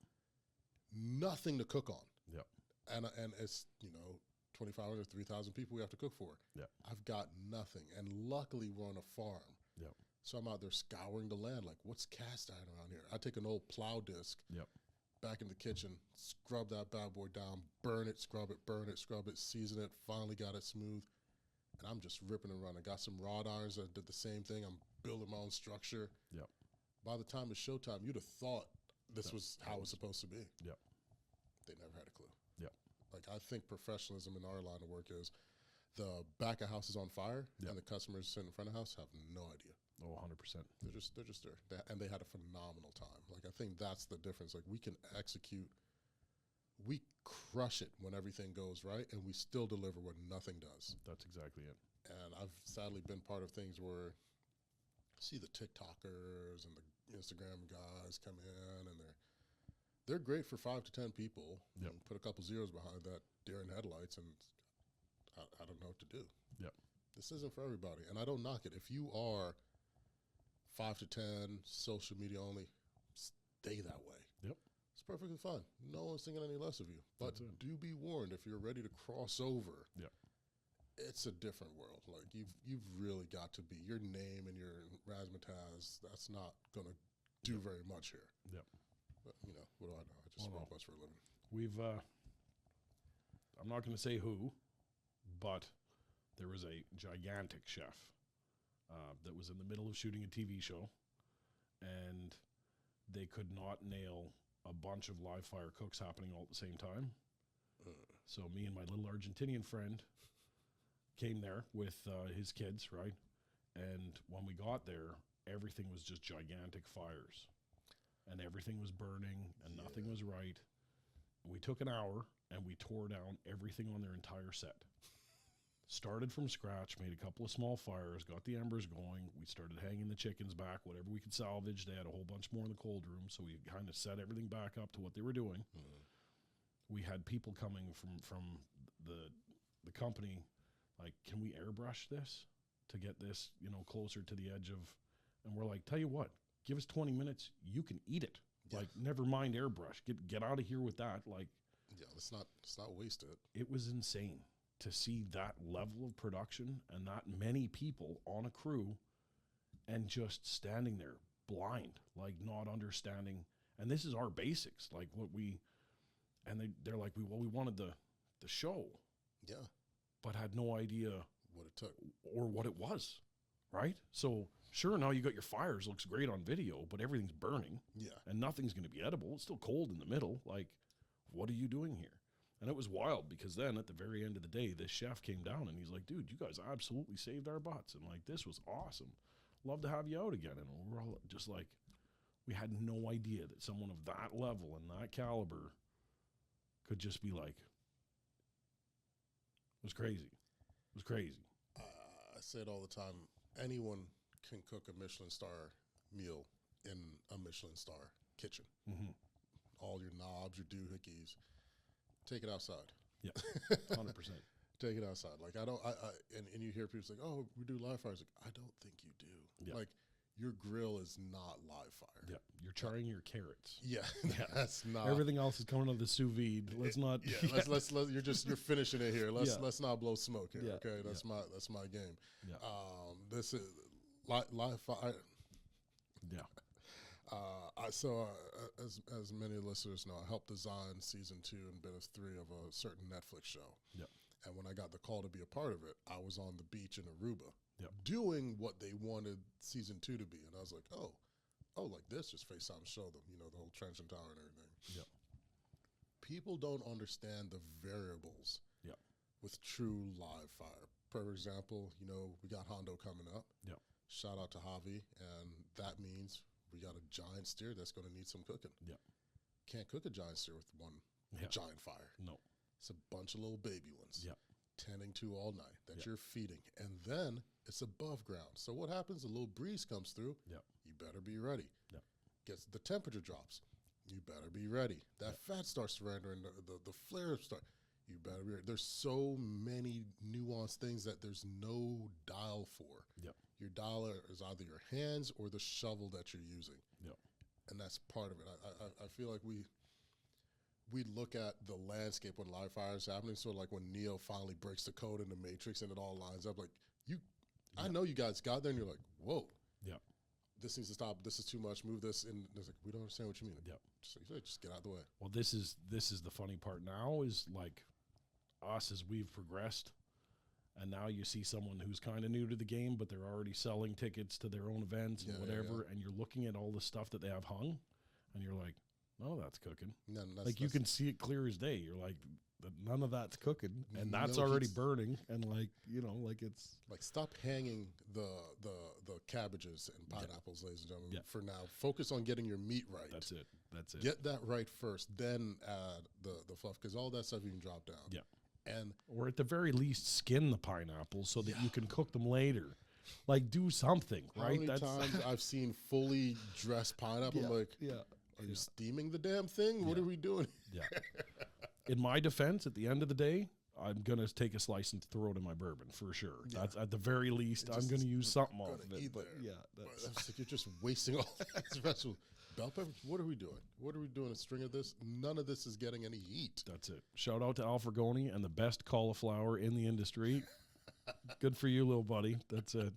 Nothing to cook on. Yep. And it's, 2,500, 3,000 people we have to cook for. Yep. I've got nothing. And luckily we're on a farm. Yep. So I'm out there scouring the land. Like, what's cast iron around here? I take an old plow disc. Yep. Back in the kitchen, scrub that bad boy down, burn it, scrub it, season it, finally got it smooth. And I'm just ripping and running. Got some rod irons that did the same thing. I'm building my own structure. Yep. By the time it's showtime, you'd have thought this was how it's supposed to be. Yep. They never had a clue. Yep. Like, I think professionalism in our line of work is the back of house is on fire, and the customers sitting in front of the house have no idea. Oh, 100%. They're just there. And they had a phenomenal time. Like, I think that's the difference. Like, we can execute. We crush it when everything goes right, and we still deliver when nothing does. That's exactly it. And I've sadly been part of things where I see the TikTokers and the Instagram guys come in, and they're great for 5 to 10 people. Yep. And put a couple zeros behind that deer in headlights, and I don't know what to do. Yep. This isn't for everybody, and I don't knock it. If you are 5 to 10 social media only, stay that way. Yep. It's perfectly fine. No one's thinking any less of you. But do be warned, if you're ready to cross over. Yep. It's a different world. Like, you've really got to be, your name and your razzmatazz, that's not going to do very much here. Yep. But, what do I know? I just smoke bus for a living. We've, I'm not going to say who, but there was a gigantic chef that was in the middle of shooting a TV show, and they could not nail a bunch of live fire cooks happening all at the same time. So me and my little Argentinian friend came there with his kids, right? And when we got there, everything was just gigantic fires. And everything was burning, and nothing was right. We took an hour, and we tore down everything on their entire set. started from scratch, made a couple of small fires, got the embers going. We started hanging the chickens back, whatever we could salvage. They had a whole bunch more in the cold room, so we kind of set everything back up to what they were doing. We had people coming from the company, like, can we airbrush this to get this, you know, closer to the edge of, and we're like, tell you what, give us 20 minutes, you can eat it. Yeah. Like, never mind airbrush, get out of here with that. Like, yeah, let's not waste it. It was insane to see that level of production and that many people on a crew and just standing there blind, like not understanding. And this is our basics, like what we, and they're like, we wanted the show. Yeah. But had no idea what it took or what it was. Right. So sure, now you got your fires, looks great on video, but everything's burning. Yeah. And nothing's going to be edible. It's still cold in the middle. Like, what are you doing here? And it was wild because then at the very end of the day, this chef came down and he's like, dude, you guys absolutely saved our butts. And like, this was awesome. Love to have you out again. And we were all just like, we had no idea that someone of that level and that caliber could just be like, it was crazy. It was crazy. I say it all the time. Anyone can cook a Michelin star meal in a Michelin star kitchen. Mm-hmm. All your knobs, your doohickeys, take it outside. Yeah, 100%. Take it outside. Like, and you hear people say, oh, we do live fires. Like, I don't think you do. Yeah. Like, your grill is not live fire. Yeah, you're charring your carrots. Yeah, that's not. Everything else is coming out of the sous vide. Let's not. Yeah, let's you're finishing it here. Let's not blow smoke here. Yeah. Okay, that's my game. Yeah. This is live fire. Yeah. As many listeners know, I helped design season 2 and bit of 3 of a certain Netflix show. Yep. And when I got the call to be a part of it, I was on the beach in Aruba, yep, doing what they wanted season 2 to be. And I was like, oh, like this, just FaceTime and show them, you know, the whole trench and tower and everything. Yep. People don't understand the variables, yep, with true live fire. For example, you know, we got Hondo coming up. Yep. Shout out to Javi, and that means we got a giant steer that's going to need some cooking. Yep. Can't cook a giant steer with one giant fire. No. It's a bunch of little baby ones. Yep. Tending to all night that you're feeding. And then it's above ground. So what happens? A little breeze comes through. Yep. You better be ready. Yep. Gets the temperature drops. You better be ready. That fat starts surrendering. The flare start. You better be ready. There's so many nuanced things that there's no dial for. Yep. Your dial is either your hands or the shovel that you're using. Yep. And that's part of it. I feel like we look at the landscape when live fire is happening. So like when Neo finally breaks the code in the Matrix and it all lines up, like I know you guys got there and you're like, whoa, this needs to stop. This is too much. Move this. And it's like, we don't understand what you mean. Just get out of the way. Well, this is the funny part now is like us as we've progressed. And now you see someone who's kind of new to the game, but they're already selling tickets to their own events and whatever. And you're looking at all the stuff that they have hung and you're like, oh, that's cooking. Like you can see it clear as day. You're like, none of that's cooking, and that's already burning. And like, you know, like it's like, stop hanging the cabbages and pineapples, ladies and gentlemen. For now, focus on getting your meat right. That's it. Get that right first, then add the fluff, because all that stuff you can drop down. Yeah, and or at the very least, skin the pineapples so that you can cook them later. Like, do something, right? How many times I've seen fully dressed pineapple? I'm like, are you steaming the damn thing? What are we doing? Yeah. In my defense, at the end of the day, I'm going to take a slice and throw it in my bourbon for sure. Yeah. That's at the very least, I'm going to use something off of it. But that's like, you're just wasting all that vegetables. Bell peppers, what are we doing? What are we doing? A string of this? None of this is getting any heat. That's it. Shout out to Alfregoni and the best cauliflower in the industry. Good for you, little buddy. That's it.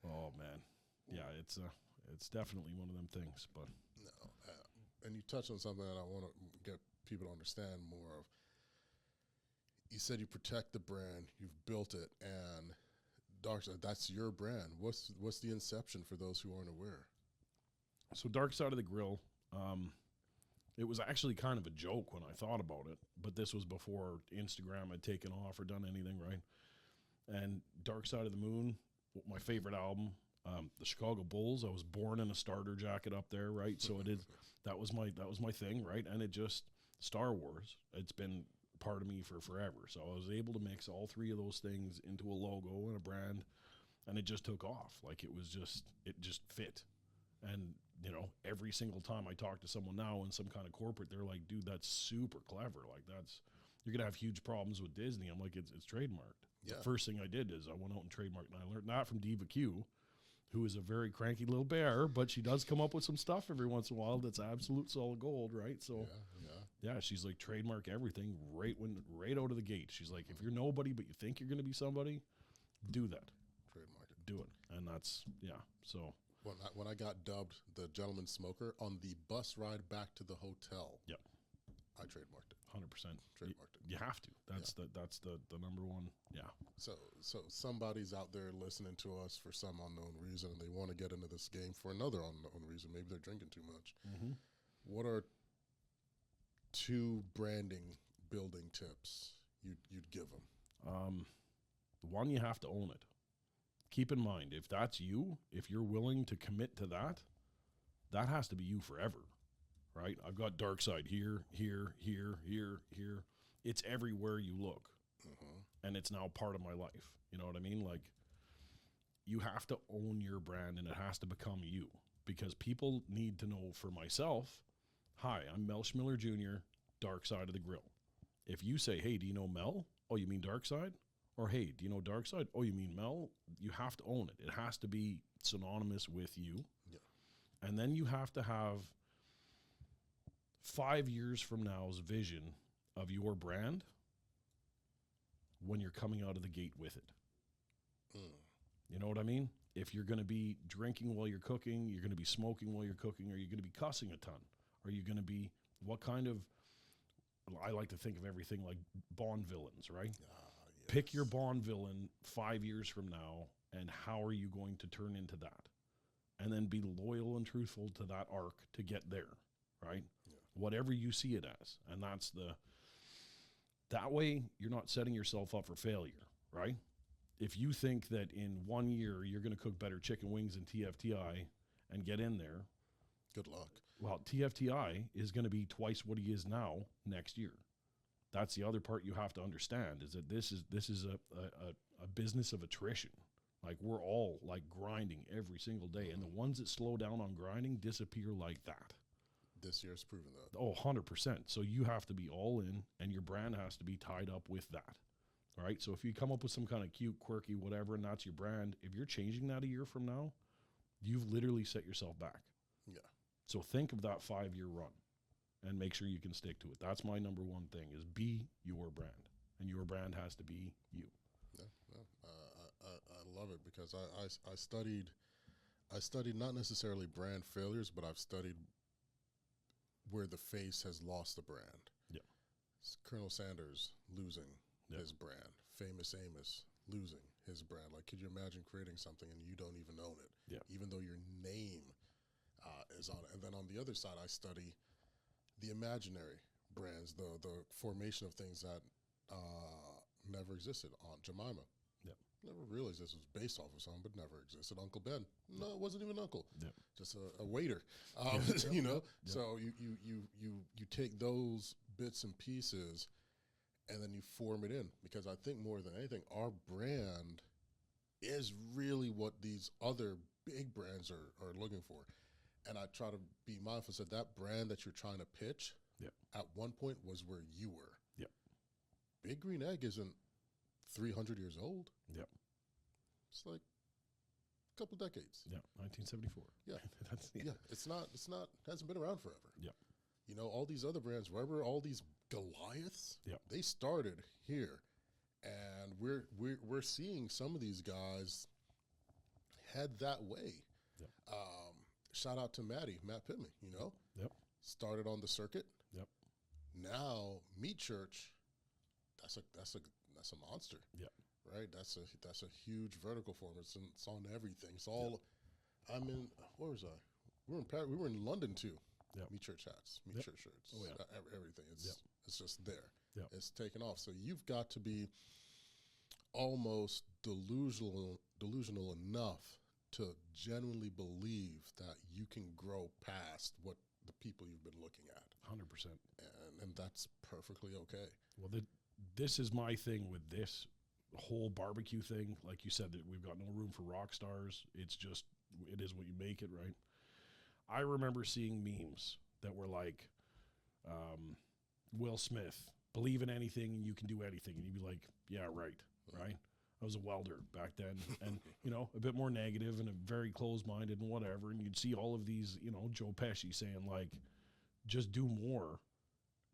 Oh, man. Yeah, it's definitely one of them things. But no, and you touched on something that I want to get people to understand more of. You said you protect the brand, you've built it, and Darkside, that's your brand. What's the inception for those who aren't aware? So Darkside of the Grill, it was actually kind of a joke when I thought about it, but this was before Instagram had taken off or done anything, right? And Darkside of the Moon, my favorite album, the Chicago Bulls. I was born in a starter jacket up there, right? So that was my thing, right? And it just, Star Wars. It's been part of me for forever. So I was able to mix all three of those things into a logo and a brand, and it just took off. Like it just fit. And, you know, every single time I talk to someone now in some kind of corporate, they're like, dude, that's super clever. Like you're going to have huge problems with Disney. I'm like, it's trademarked. Yeah. The first thing I did is I went out and trademarked, and I learned that from Diva Q, who is a very cranky little bear, but she does come up with some stuff every once in a while that's absolute solid gold, right? So, yeah, she's like, trademark everything right out of the gate. She's like, if you're nobody but you think you're going to be somebody, do that. Trademark it. Do it. And that's, yeah, so. When I got dubbed the gentleman smoker on the bus ride back to the hotel, yep, I trademarked it. 100%. Trademarked it. You have to. That's the number one. Yeah. So somebody's out there listening to us for some unknown reason, and they want to get into this game for another unknown reason. Maybe they're drinking too much. Mm-hmm. What are 2 branding building tips you'd give them? One, you have to own it. Keep in mind, if that's you, if you're willing to commit to that, that has to be you forever, right? I've got Darkside here. It's everywhere you look, and it's now part of my life. You know what I mean? Like, you have to own your brand, and it has to become you, because people need to know. For myself, hi, I'm Mel Schmiller Jr., Darkside of the Grill. If you say, hey, do you know Mel? Oh, you mean Darkside? Or, hey, do you know Darkside? Oh, you mean Mel? You have to own it. It has to be synonymous with you. Yeah. And then you have to have 5 years from now's vision of your brand when you're coming out of the gate with it. You know what I mean? If you're going to be drinking while you're cooking, you're going to be smoking while you're cooking, are you going to be cussing a ton? Are you going to be, what kind of, I like to think of everything like Bond villains, right? Pick your Bond villain 5 years from now, and how are you going to turn into that? And then be loyal and truthful to that arc to get there, right? Yeah. Whatever you see it as. And that way you're not setting yourself up for failure, right? If you think that in 1 year you're going to cook better chicken wings than TFTI and get in there, good luck. Well, TFTI is going to be twice what he is now next year. That's the other part you have to understand, is that this is a business of attrition. Like, we're all like grinding every single day, and the ones that slow down on grinding disappear like that. This year's proven that. Oh, 100%. So you have to be all in, and your brand has to be tied up with that. All right. So if you come up with some kind of cute, quirky, whatever, and that's your brand, if you're changing that a year from now, you've literally set yourself back. Yeah. So think of that 5-year run and make sure you can stick to it. That's my number one thing, is be your brand, and your brand has to be you. Yeah. I love it, because I studied not necessarily brand failures, but I've studied where the face has lost the brand. Yeah. Colonel Sanders losing his brand. Famous Amos losing his brand. Like, could you imagine creating something and you don't even own it? Yeah. Even though your name is on it. And then on the other side, I study the imaginary brands, the formation of things that never existed. Aunt Jemima. Yeah. Never realized this was based off of something, but never existed. Uncle Ben. No, it wasn't even uncle. Yeah. Just a waiter. You know? Yeah. So you take those bits and pieces and then you form it in. Because I think more than anything, our brand is really what these other big brands are looking for. And I try to be mindful that brand that you're trying to pitch at one point was where you were. Yep. Big Green Egg isn't 300 years old. Yep. It's like a couple decades. Yeah, 1974. Yeah. It's not, hasn't been around forever. Yeah. You know, all these other brands, wherever all these Goliaths, they started here. And we're seeing some of these guys head that way. Yep. Shout out to Matt Pittman, you know? Yep. Started on the circuit. Yep. Now, Meat Church, that's a monster. Yep. Right? That's a huge vertical form. It's on everything. It's all, where was I? We were in London too. Yep. Meat Church hats, Meat Church shirts, everything. It's just there. Yep. It's taken off. So you've got to be almost delusional enough to genuinely believe that you can grow past what the people you've been looking at. 100%. And that's perfectly okay. Well, this is my thing with this whole barbecue thing. Like you said, that we've got no room for rock stars. It's just, it is what you make it, right? I remember seeing memes that were like, Will Smith, believe in anything and you can do anything. And you'd be like, yeah, right. I was a welder back then, and, you know, a bit more negative and a very closed-minded and whatever. And you'd see all of these, you know, Joe Pesci saying, like, just do more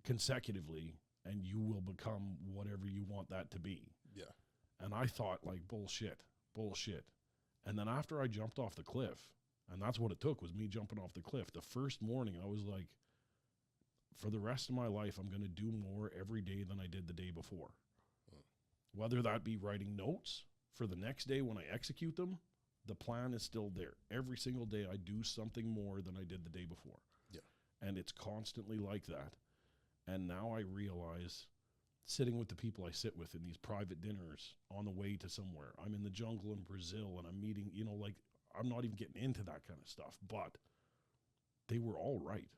consecutively and you will become whatever you want that to be. Yeah. And I thought, like, bullshit. And then after I jumped off the cliff, and that's what it took, was me jumping off the cliff. The first morning, I was like, for the rest of my life, I'm going to do more every day than I did the day before. Whether that be writing notes for the next day when I execute them, the plan is still there. Every single day, I do something more than I did the day before. Yeah. And it's constantly like that. And now I realize, sitting with the people I sit with in these private dinners on the way to somewhere, I'm in the jungle in Brazil and I'm meeting, you know, like, I'm not even getting into that kind of stuff, but they were all right.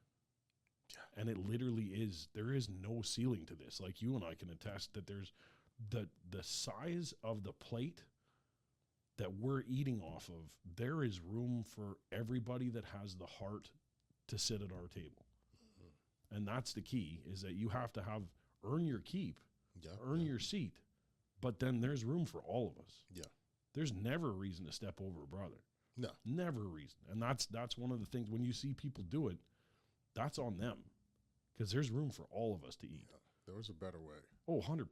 Yeah. And it literally is, there is no ceiling to this. Like, you and I can attest that there's the size of the plate that we're eating off of, there is room for everybody that has the heart to sit at our table. Mm-hmm. And that's the key, is that you have to earn your keep, earn your seat, but then there's room for all of us. Yeah. There's never a reason to step over a brother. No. Never a reason. And that's one of the things, when you see people do it, that's on them, because there's room for all of us to eat. Yeah. There was a better way. Oh, 100%.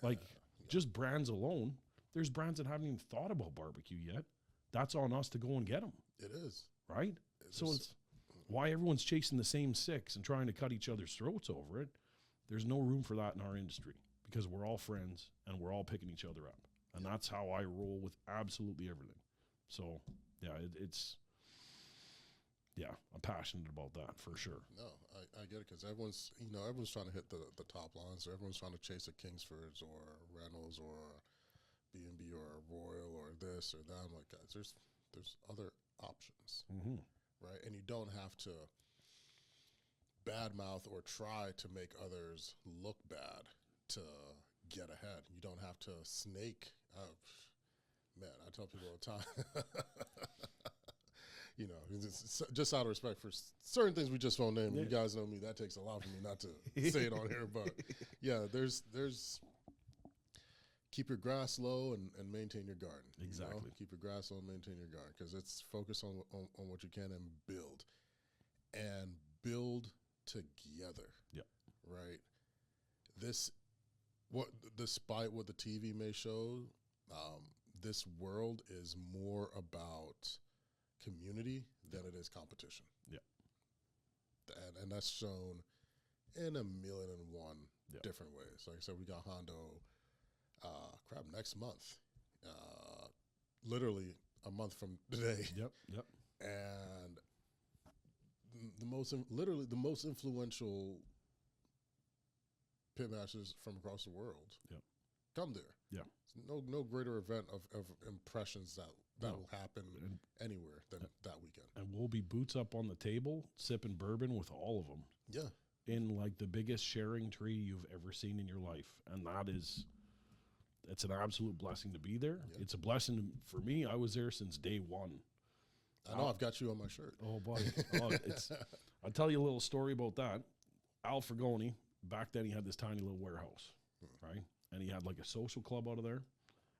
Like, just brands alone, there's brands that haven't even thought about barbecue yet. That's on us to go and get them. It is. Right? It's why everyone's chasing the same six and trying to cut each other's throats over it. There's no room for that in our industry, because we're all friends and we're all picking each other up. And that's how I roll with absolutely everything. So, yeah, I'm passionate about that for sure. No, I get it, because everyone's trying to hit the top lines. So everyone's trying to chase a Kingsford's or Reynolds or B&B or Royal or this or that. I'm like, guys, there's other options, right? And you don't have to badmouth or try to make others look bad to get ahead. You don't have to snake. Man, I tell people all the time. You know, just out of respect for certain things we just won't name. Yeah. You guys know me. That takes a lot for me not to say it on here. But yeah, there's keep your grass low and maintain your garden. Exactly. You know? Keep your grass low and maintain your garden, because it's focus on what you can and build. And build together. Yeah. Right? Despite what the TV may show, this world is more about community than it is competition. Yeah. And that's shown in 1,000,001 different ways. Like I said, we got Hondo next month. Literally a month from today. Yep. And the most influential pitmasters from across the world come there. Yeah. No greater event of impressions that will happen anywhere than that weekend. And we'll be boots up on the table, sipping bourbon with all of them. Yeah. In like the biggest sharing tree you've ever seen in your life. And it's an absolute blessing to be there. Yeah. It's a blessing for me. I was there since day one. I know, I've got you on my shirt. Oh, boy. I'll tell you a little story about that. Al Fragoni, back then he had this tiny little warehouse, right? And he had like a social club out of there.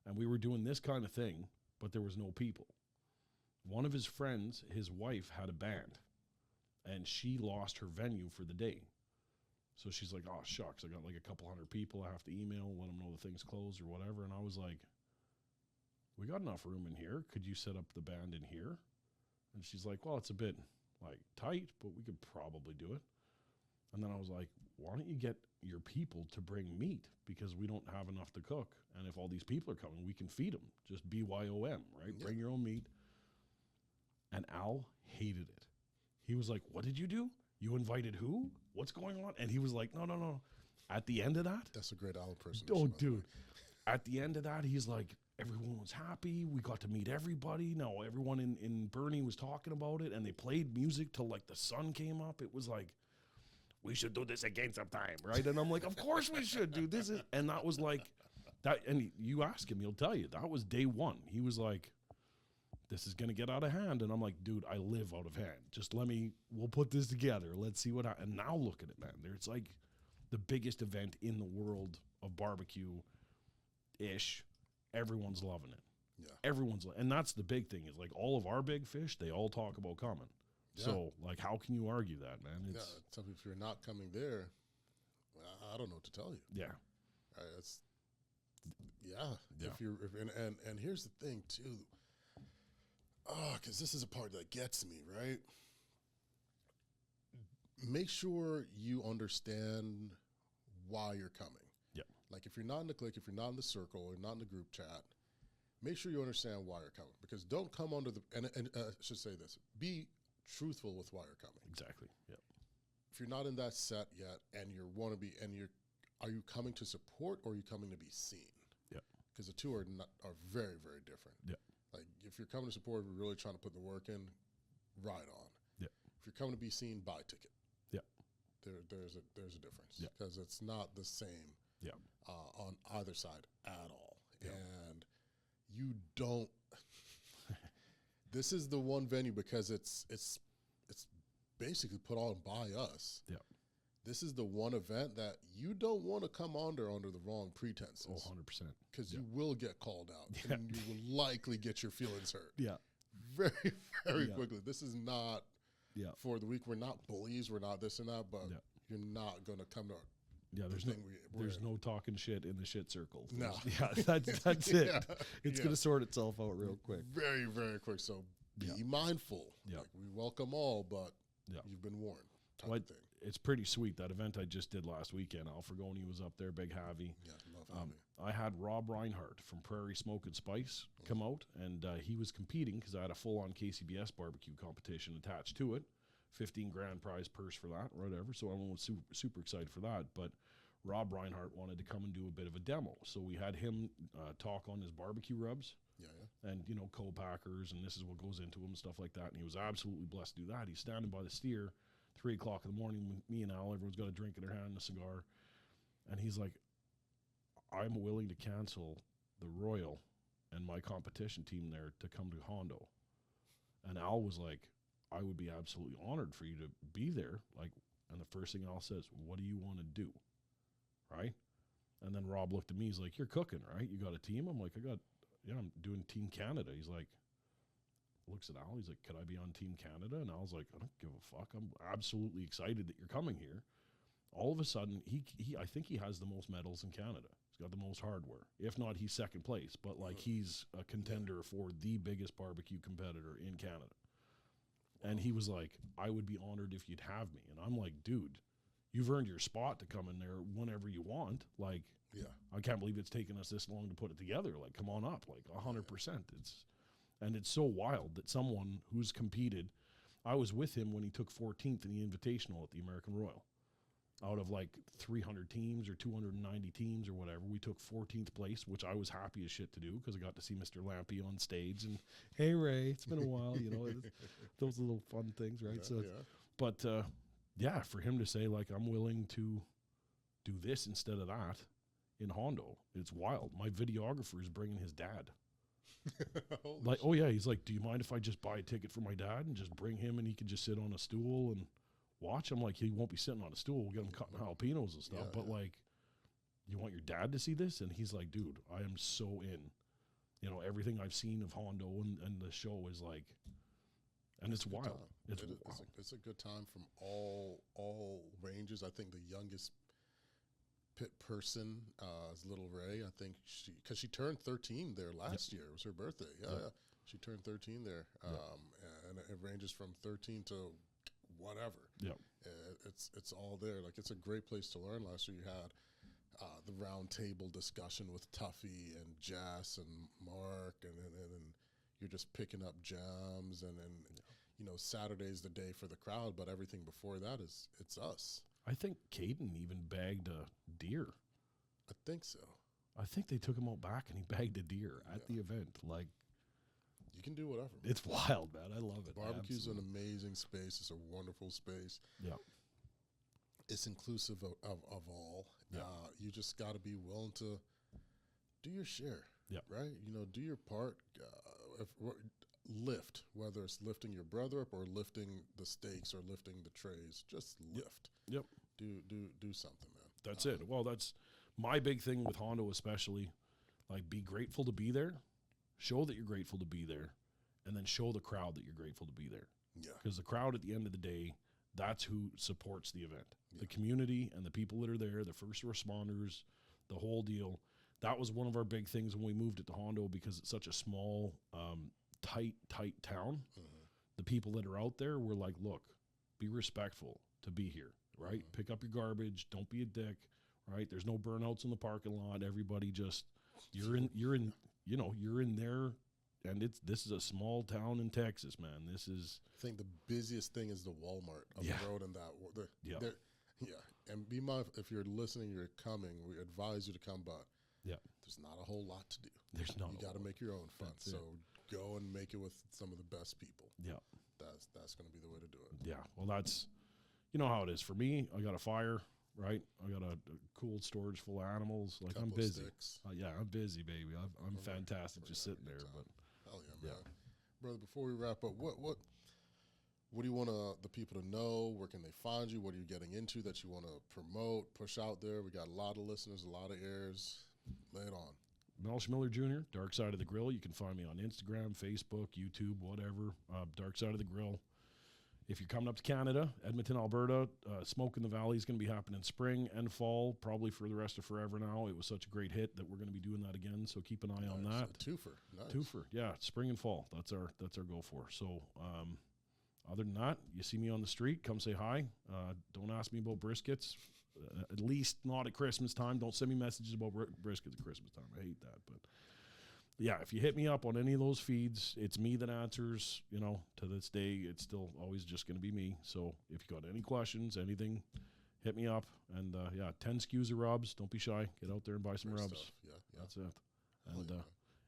And we were doing this kind of thing, but there was no people. One of his friends, his wife, had a band, and she lost her venue for the day. So she's like, oh, shucks, I got like a couple hundred people. I have to email, let them know the thing's closed or whatever. And I was like, we got enough room in here. Could you set up the band in here? And she's like, well, it's a bit like tight, but we could probably do it. And then I was like, why don't you get your people to bring meat, because we don't have enough to cook. And if all these people are coming, we can feed them. Just BYOM, right? Yeah. Bring your own meat. And Al hated it. He was like, what did you do? You invited who? What's going on? And he was like, no. At the end of that. That's a great Al person. Oh, dude. At the end of that, he's like, everyone was happy. We got to meet everybody. Now everyone in Bernie was talking about it, and they played music till like the sun came up. It was like, we should do this again sometime, right? And I'm like, of course we should do this. And that was like that. And you ask him, he'll tell you that was day one. He was like, this is going to get out of hand. And I'm like, dude, I live out of hand. Just we'll put this together. Let's see what happens. And now look at it, man. It's like the biggest event in the world of barbecue-ish. Everyone's loving it. Yeah. And that's the big thing is like all of our big fish, they all talk about coming. Yeah. So like, how can you argue that, man? So if you're not coming there, I don't know what to tell you. Yeah. And here's the thing too. Because this is a part that gets me, right? Make sure you understand why you're coming. Yeah. Like if you're not in the clique, if you're not in the circle, or not in the group chat, make sure you understand why you're coming. Because don't come under the, and I should say this, be truthful with why you're coming. Exactly. Yeah. If you're not in that set yet and are you coming to support or are you coming to be seen? Yeah. Because the two are very, very different. Yeah. Like if you're coming to support, we're really trying to put the work in, right on. Yeah. If you're coming to be seen, buy a ticket. Yeah. There's a difference. Yeah. Because it's not the same. Yeah. On either side at all. Yeah. And you don't. This is the one venue because it's basically put on by us. Yeah. This is the one event that you don't want to come under the wrong pretenses. Oh, 100%. Because you will get called out. Yeah. And you will likely get your feelings hurt. Yeah. Very, very quickly. This is not for the week. We're not bullies. We're not this and that. But you're not going to come to our... Yeah, there's no talking shit in the shit circle. No. Yeah, that's it. It's going to sort itself out real quick. Very, very quick. So be mindful. Yeah. Like, we welcome all, but you've been warned. Type of thing. It's pretty sweet. That event I just did last weekend, Al Fragoni was up there, big Javi. Yeah, love Javi. I had Rob Reinhardt from Prairie Smoke and Spice come out, and he was competing because I had a full-on KCBS barbecue competition attached to it. 15 grand prize purse for that, whatever. So I was super excited for that. But Rob Reinhardt wanted to come and do a bit of a demo. So we had him talk on his barbecue rubs. And, co-packers, and this is what goes into them, stuff like that. And he was absolutely blessed to do that. He's standing by the steer, 3 o'clock in the morning, with me and Al, everyone's got a drink in their hand and a cigar. And he's like, I'm willing to cancel the Royal and my competition team there to come to Hondo. And Al was like, I would be absolutely honored for you to be there. Like, and the first thing Al says, what do you want to do? Right? And then Rob looked at me, he's like, you're cooking, right? You got a team? I'm like, I'm doing Team Canada. He's like, looks at Al, he's like, could I be on Team Canada? And Al's like, I don't give a fuck. I'm absolutely excited that you're coming here. All of a sudden, I think he has the most medals in Canada. He's got the most hardware. If not, he's second place. But, like, he's a contender for the biggest barbecue competitor in Canada. And he was like, I would be honored if you'd have me. And I'm like, dude, you've earned your spot to come in there whenever you want. Like, I can't believe it's taken us this long to put it together. Like, come on up, like 100%. It's so wild that someone who's competed, I was with him when he took 14th in the Invitational at the American Royal. Out of like 300 teams or 290 teams or whatever, we took 14th place, which I was happy as shit to do because I got to see Mr. Lampy on stage and, hey Ray, it's been a while, those little fun things, right? But for him to say like, I'm willing to do this instead of that in Hondo, it's wild. My videographer is bringing his dad. Like, oh yeah, he's like, do you mind if I just buy a ticket for my dad and just bring him and he can just sit on a stool and watch? I'm like, he won't be sitting on a stool. We'll get him cutting jalapenos and stuff. Like, you want your dad to see this? And he's like, dude, I am so in. Everything I've seen of Hondo and the show is like, and it's wild. It's a good time from all ranges. I think the youngest pit person is Little Ray. I think because she turned 13 there last year. It was her birthday. Yeah. She turned 13 there. And it ranges from 13 to whatever. Yeah. It's all there. Like, it's a great place to learn. Last year you had the round table discussion with Tuffy and Jess and Mark, and you're just picking up gems, and Saturday's the day for the crowd, but everything before that it's us. I think Caden even bagged a deer. I think so. I think they took him out back and he bagged a deer at the event. Like, you can do whatever. it's wild, man. I love it. Barbecue's an amazing space. It's a wonderful space. Yeah. It's inclusive of all. Yeah. You just got to be willing to do your share. Yeah. Right? You know, do your part. Lift, whether it's lifting your brother up or lifting the stakes or lifting the trays. Just lift. Yep. Do something, man. That's it. Well, that's my big thing with Hondo especially. Like, be grateful to be there. Show that you're grateful to be there. And then show the crowd that you're grateful to be there. Yeah. Because the crowd at the end of the day, that's who supports the event. Yeah. The community and the people that are there, the first responders, the whole deal. That was one of our big things when we moved it to Hondo because it's such a small, tight town. Mm-hmm. The people that are out there were like, look, be respectful to be here, right? Mm-hmm. Pick up your garbage. Don't be a dick, right? There's no burnouts in the parking lot. Everybody just, you're in there. And this is a small town in Texas, man. This is. I think the busiest thing is the Walmart of the road and that. Yeah. And be mindful, if you're listening, you're coming, we advise you to come, but there's not a whole lot to do. There's not. You got to make your own fun. That's so it. go and make it with some of the best people. Yeah. That's going to be the way to do it. Yeah. Well, that's, you know how it is. For me, I got a fire, right? I got a cold storage full of animals. Like, I'm busy. I'm busy, baby. I'm fantastic just sitting there. But hell yeah, man. Brother, before we wrap up, what do you want the people to know? Where can they find you? What are you getting into that you want to promote, push out there? We got a lot of listeners, a lot of ears. Lay it on. Melch Miller Jr., Dark Side of the Grill. You can find me on Instagram, Facebook, YouTube, whatever. Dark Side of the Grill. If you're coming up to Canada, Edmonton, Alberta, Smoke in the Valley is going to be happening spring and fall, probably for the rest of forever now. It was such a great hit that we're going to be doing that again, so keep an eye on that. A twofer. Nice. Twofer, yeah, spring and fall. That's our goal for. So other than that, you see me on the street, come say hi. Don't ask me about briskets. At least not at Christmas time. Don't send me messages about briskets at Christmas time. I hate that. But yeah, if you hit me up on any of those feeds, it's me that answers. You know, to this day, it's still always just going to be me. So if you got any questions, anything, hit me up. And 10 SKUs of rubs. Don't be shy. Get out there and buy some Great rubs. stuff. Yeah. That's it. And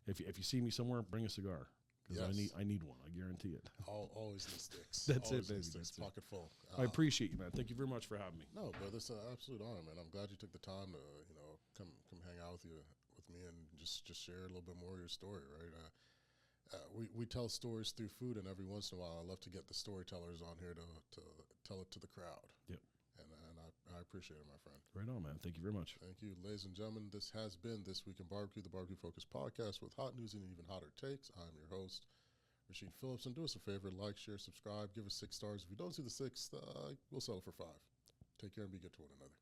if you see me somewhere, bring a cigar. Because I need one. I guarantee it. Always the sticks. That's always it, baby. Sticks, pocket full. I appreciate you, man. Thank you very much for having me. No, brother, it's an absolute honor, man. I'm glad you took the time to, come hang out with me and just share a little bit more of your story, right? We tell stories through food, and every once in a while, I love to get the storytellers on here to tell it to the crowd. Yep. And I appreciate it, my friend. Right on, man. Thank you very much. Thank you. Ladies and gentlemen, this has been This Week in Barbecue, the Barbecue Focus podcast with hot news and even hotter takes. I'm your host, Rasheed Phillips, and do us a favor, like, share, subscribe, give us 6 stars. If you don't see the 6, we'll settle for 5. Take care and be good to one another.